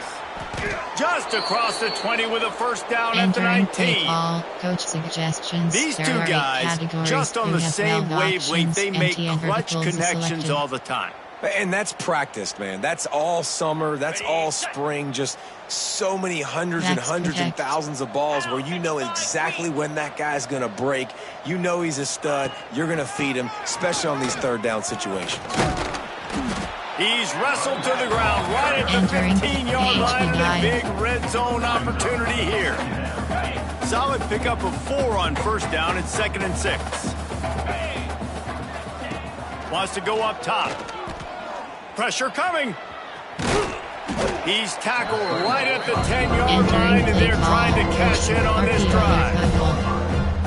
Just across the 20 with a first down at the Entering play 19. call, coach suggestions. These There two are 8 guys, categories. just on You the have same valve wavelength, options, they make empty and clutch verticals connections selected. all the time. And that's practice, man. That's all summer. That's all spring. Just so many hundreds and Max hundreds and protect. thousands of balls where you know exactly when that guy's going to break. You know he's a stud. You're going to feed him, especially on these third down situations. He's wrestled to the ground right at the Entering 15-yard line and a HB9. big red zone opportunity here. Solid pickup of 4 on first down and 2nd and 6. Wants to go up top. Pressure coming. He's tackled right at the 10-yard line, and they're trying to cash in on this drive.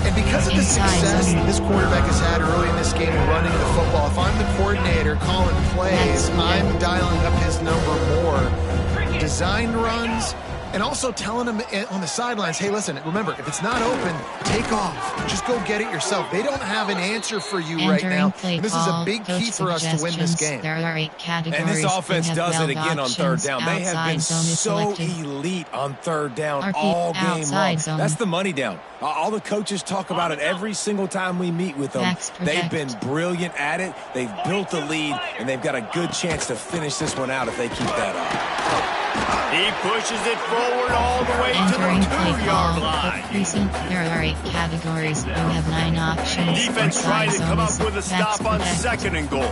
And because of the success this quarterback has had early in this game running the football, if I'm the coordinator calling plays, I'm dialing up his number more. Design runs, and also telling him on the sidelines, hey, listen, remember, if it's not open, take off. Just go get it yourself. They don't have an answer for you right now. And this is a big key for us to win this game. There are 8 categories. And this offense does it again on third down. They have been so selected. elite on third down RP all game long. outside zone. That's the money down. All the coaches talk about it every single time we meet with them. Max They've protect. been brilliant at it. They've built the lead, and they've got a good chance to finish this one out if they keep that up. He pushes it forward all the way to Entering the play 2-yard call, line. precinct. There are 8 categories. You have 9 options. Defense trying to come up with a stop on protect. 2nd and goal.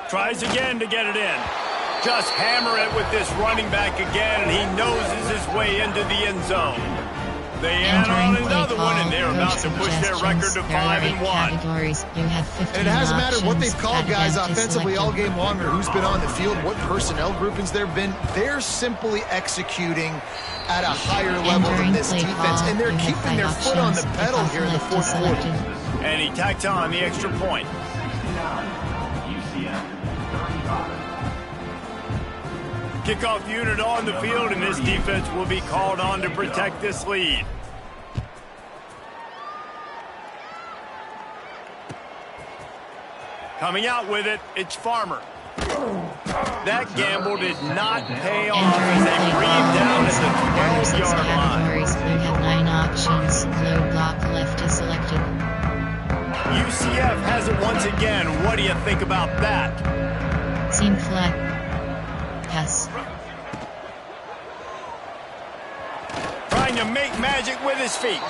Tries again to get it in. Just hammer it with this running back again, and he noses his way into the end zone. They add on another one, and they're about to push their record to 5-1. Categories. You have 15 And it hasn't mattered what they've options. called guys Advantage offensively all selected. game long or who's been on the field, what personnel groupings there have been. They're simply executing at a higher level than Entering this play defense, call, and they're you have keeping 5 their foot on the options. pedal Kickoff here in the left fourth is quarter. selected. And he tacked on the extra point. UCF 35. Kickoff unit on the field, and this defense will be called on to protect this lead. Coming out with it, it's Farmer. That gamble did not pay off as they breathed down at the 12-yard line. Categories. You have 9 options. Low block left is selected. UCF has it once again. What do you think about that? Seam flat. Pass. Trying to make magic with his feet.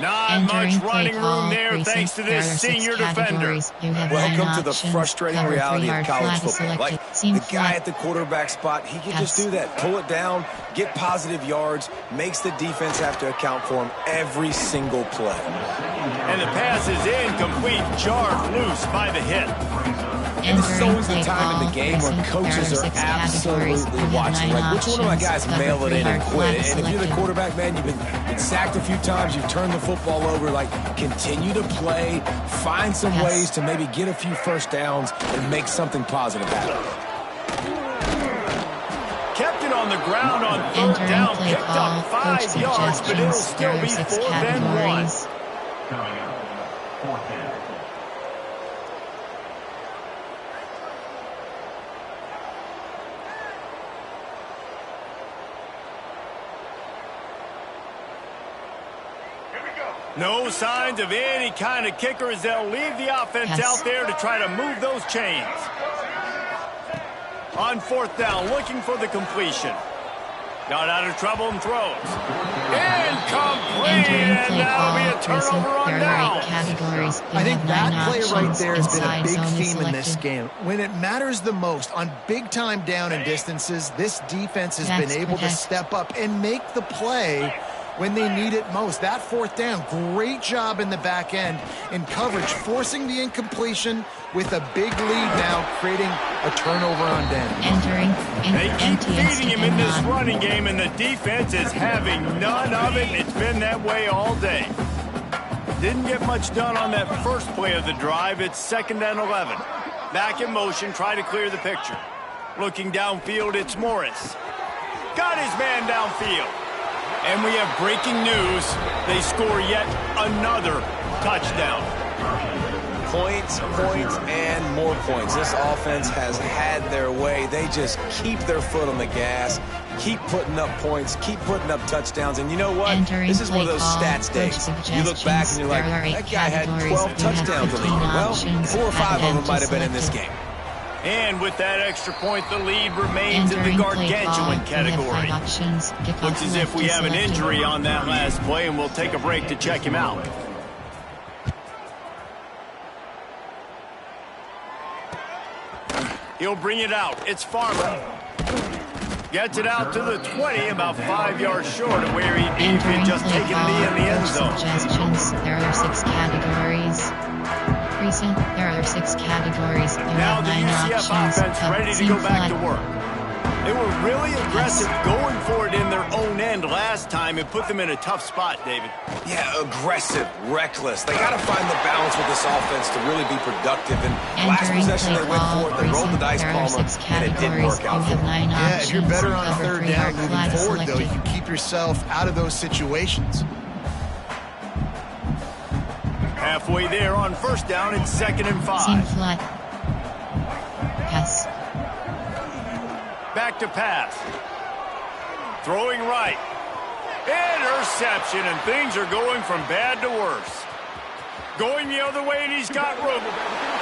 Not Entering much play running call, room there precinct. thanks to There this are 6 senior defender. categories. You have 9 Welcome to the options. frustrating Cover reality 3 of yard college flat is football. selected. Like, Seam the guy flat. at the quarterback spot, he can just Pass. do that. Pull it down, get positive yards, makes the defense have to account for him every single play. And the pass is incomplete, jarred loose by the hit. And this is Entering always the play time in the call, game where precinct. coaches There are 6 categories. absolutely You have watching. 9 Like, which one of my options. guys Cover mail it 3 in and yard quit? flat is And if you're the selected. quarterback, man, you've been sacked a few times, you've turned the football over. Like, continue to play, find some Yes. ways to maybe get a few first downs and make something positive happen. Kept it on the ground on third Entering down, play picked call, up coach 5 yards, but it'll suggestions. still There be are 6 4th and 1. categories. Coming up, 4th down. No signs of any kind of kicker as they'll leave the offense Yes. out there to try to move those chains. On 4th down, looking for the completion. Got out of trouble and throws. Incomplete, Entering and play that'll be call, a precinct. turnover on There are 8 downs. categories. You I think have that 9 play right options. there has been a Inside big zone is theme in this selected. game. When it matters the most, on big-time down and distances, this defense has Max been able to protect. step up and make the play when they need it most. That 4th down, great job in the back end in coverage, forcing the incompletion with a big lead now, creating a turnover on down. Entering They keep empty feeding him in and this non. running game, and the defense is having none of it. It's been that way all day. Didn't get much done on that first play of the drive. It's 2nd and 11. Back in motion, try to clear the picture. Looking downfield, it's Morris. Got his man downfield. And we have breaking news. They score yet another touchdown. points, and more points. This offense has had their way. They just keep their foot on the gas, keep putting up points, keep putting up touchdowns. And you know what? This is one of those stats days. You look back and you're like, that guy had 12 touchdowns in the game. Well, 4 or 5 of them might have been in this game. And with that extra point, the lead remains in the gargantuan category. Looks as if we have an injury on that last play, and we'll take a break to check him out. He'll bring it out. It's Farmer. Gets it out to the 20, about 5 yards short of where he'd be if he'd just taken a knee in the end zone. Suggestions. There are 6 categories. Recent, there are 6 categories. There Now are the 9 UCF options. offense ready to go back to work. They were really aggressive going for it in their own end last time. It put them in a tough spot, David. Yeah, aggressive, reckless. They got to find the balance with this offense to really be productive. And last possession they went for it, they rolled the dice, Palmer, and it didn't work out for them. Yeah, if you're better on 3rd down moving forward, though, you keep yourself out of those situations. Halfway there on 1st down, it's 2nd and 5. Seam flat. Pass. Back to pass. Throwing right. Interception, and things are going from bad to worse. Going the other way, and he's got room.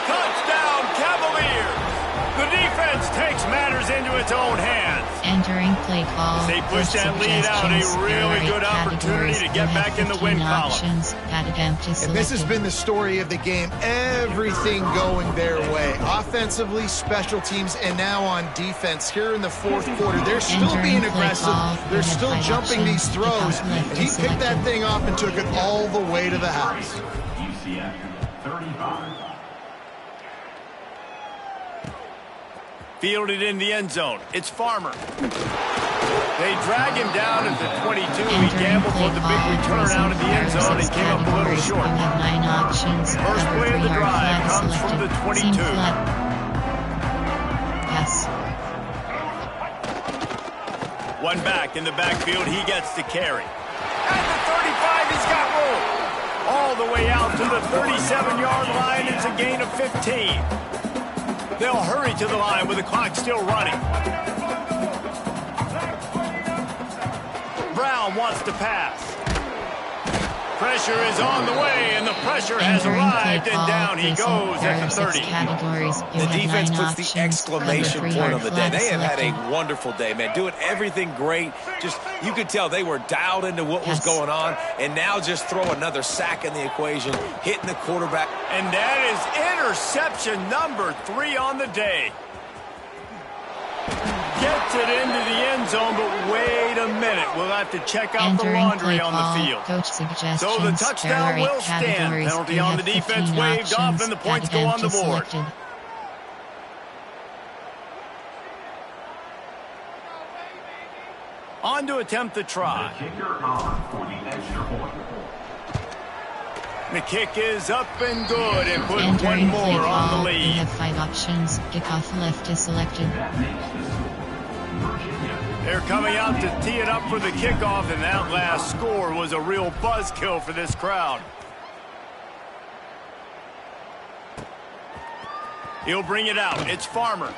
Touchdown, Cavaliers! The defense takes matters into its own hands. Entering play call. They push that lead out. A really good opportunity to get back in the win column. And this has been the story of the game. Everything going their way. Offensively, special teams, and now on defense. Here in the 4th quarter, they're still being aggressive. They're still jumping these throws. And he picked that thing off and took it all the way to the house. UCF 35. Fielded in the end zone. It's Farmer. They drag him down at the 22. He gambled for the big return out of the end zone and came up a little short. First play of the drive comes from the 22. Pass. One back in the backfield. He gets the carry. At the 35, he's got room. All the way out to the 37-yard line. It's a gain of 15. They'll hurry to the line with the clock still running. Brown wants to pass. Pressure is on the way, and the pressure has arrived, and down he goes at the 30. The defense puts the exclamation point on the day. They have had a wonderful day, man. Doing everything great. Just, you could tell they were dialed into what was going on, and now just throw another sack in the equation, hitting the quarterback. And that is interception number 3 on the day. Gets it into the end zone, but wait a minute. We'll have to check out the laundry on the field. So the touchdown will stand. Penalty on the defense waved off, and the points go on the board. On to attempt the try. The kicker on for the extra point. The kick is up and good, and put one more on the lead. We have 5 options. Kickoff left is selected. That makes this Virginia. They're coming out to tee it up for the kickoff, and that last score was a real buzzkill for this crowd. He'll bring it out. It's Farmer.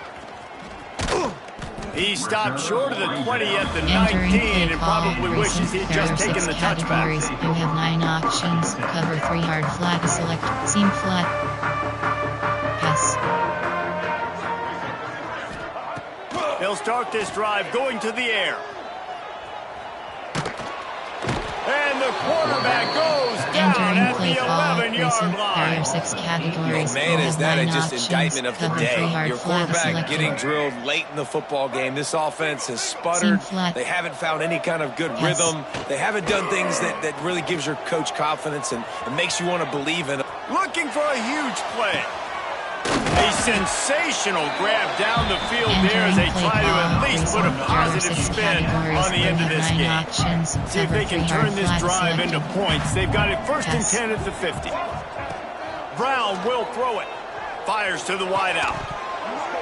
He stopped short of the 20 at the 19 and probably wishes he'd just taken the touchback. You have 9 options. Cover 3 hard flat is selected. Seam flat. Pass. They'll start this drive going to the air. And the quarterback goes down at the 11-yard line. There are 6 categories. Man, is that just indictment of the day. Your quarterback getting drilled late in the football game. This offense has sputtered. They haven't found any kind of good rhythm. They haven't done things that really gives your coach confidence and makes you want to believe in it. Looking for a huge play. A sensational grab down the field there as they try to at least put a positive spin on the end of this game. See if they can turn this drive into points. They've got it 1st and 10 at the 50. Brown will throw it. Fires to the wideout.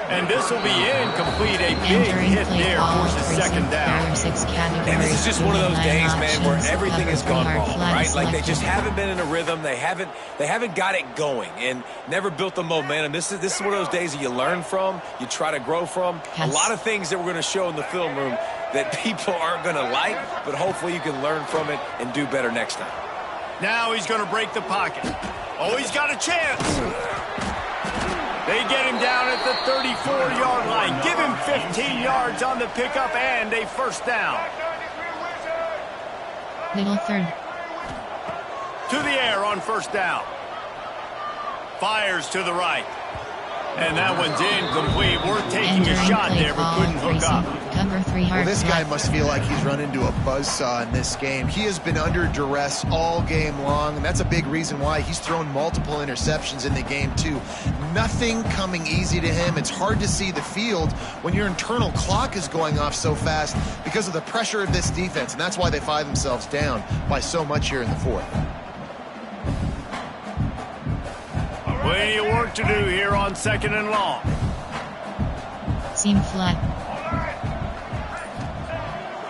And this will be incomplete. A big Entering hit play there call, forces racing. second down. There are 6 categories. And this is just one of those days, man, where everything has gone wrong, right? Like they just have haven't been in a rhythm. They haven't got it going and never built the momentum. This is one of those days that you learn from, you try to grow from. Yes. A lot of things that we're going to show in the film room that people aren't going to like, but hopefully you can learn from it and do better next time. Now he's going to break the pocket. Oh, he's got a chance. They get him down at the 34-yard line. Give him 15 yards on the pickup and a first down. Middle third. To the air on first down. Fires to the right. And that one's incomplete. We're taking a Entering shot play there, but call, couldn't hook racing. up. Cover 3 hard. Well, this guy flat. must feel like he's run into a buzzsaw in this game. He has been under duress all game long, and that's a big reason why he's thrown multiple interceptions in the game, too. Nothing coming easy to him. It's hard to see the field when your internal clock is going off so fast because of the pressure of this defense, and that's why they find themselves down by so much here in the fourth. Plenty of work to do here on second and long. Seam flat.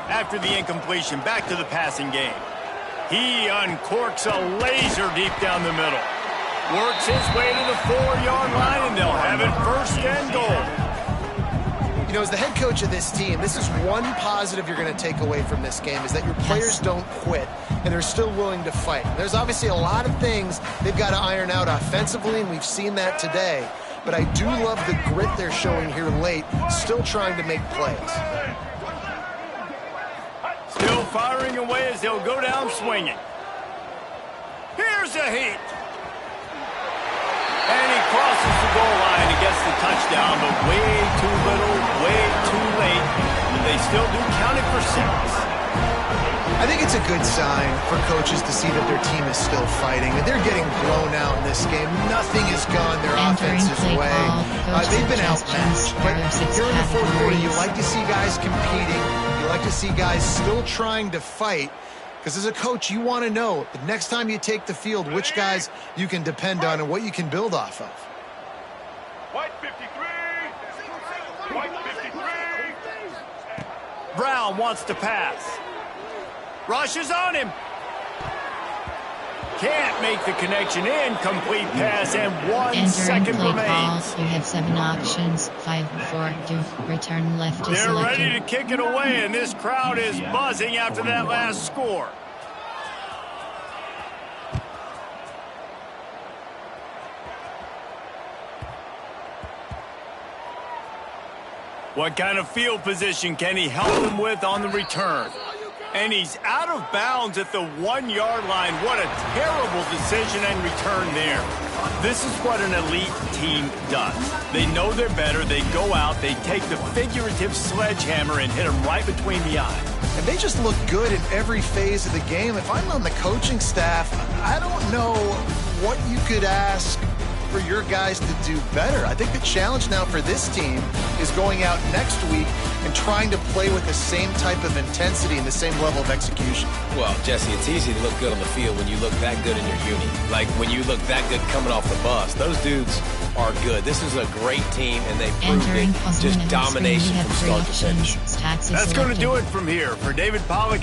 After the incompletion, back to the passing game. He uncorks a laser deep down the middle. Works his way to the 4-yard line, and they'll have it first and goal. You know, as the head coach of this team, this is one positive you're going to take away from this game, is that your players don't quit, and they're still willing to fight. There's obviously a lot of things they've got to iron out offensively, and we've seen that today. But I do love the grit they're showing here late, still trying to make plays. Still firing away as they'll go down swinging. Here's a heat. And he crosses the goal line and gets the touchdown, but way too little, way too late. They still do count it for 6. I think it's a good sign for coaches to see that their team is still fighting. They're getting blown out in this game. Nothing has gone their Entering offense's play way. call, They've been suggestions. outmatched. But There are 6 here in the fourth quarter, you categories. like to see guys competing. You like to see guys still trying to fight. Because as a coach, you want to know the next time you take the field, which guys you can depend on and what you can build off of. White 53. White 53. Brown wants to pass. Rushes on him. Can't make the connection. Incomplete pass, and 1 Entering second play remains. call. You have 7 options. 5, 4, 2. Return left is They're selected. ready to kick it away, and this crowd is buzzing after that last score. What kind of field position can he help them with on the return? And he's out of bounds at the 1-yard line. What a terrible decision and return there. This is what an elite team does. They know they're better. They go out. They take the figurative sledgehammer and hit them right between the eyes. And they just look good in every phase of the game. If I'm on the coaching staff, I don't know what you could ask for your guys to do better. I think the challenge now for this team is going out next week and trying to play with the same type of intensity and the same level of execution. Well, Jesse, it's easy to look good on the field when you look that good in your uni. Like when you look that good coming off the bus. Those dudes are good. This is a great team, and they proved Entering it. Just domination from start to finish. Stats is That's going to selected. do it from here. For David Pollack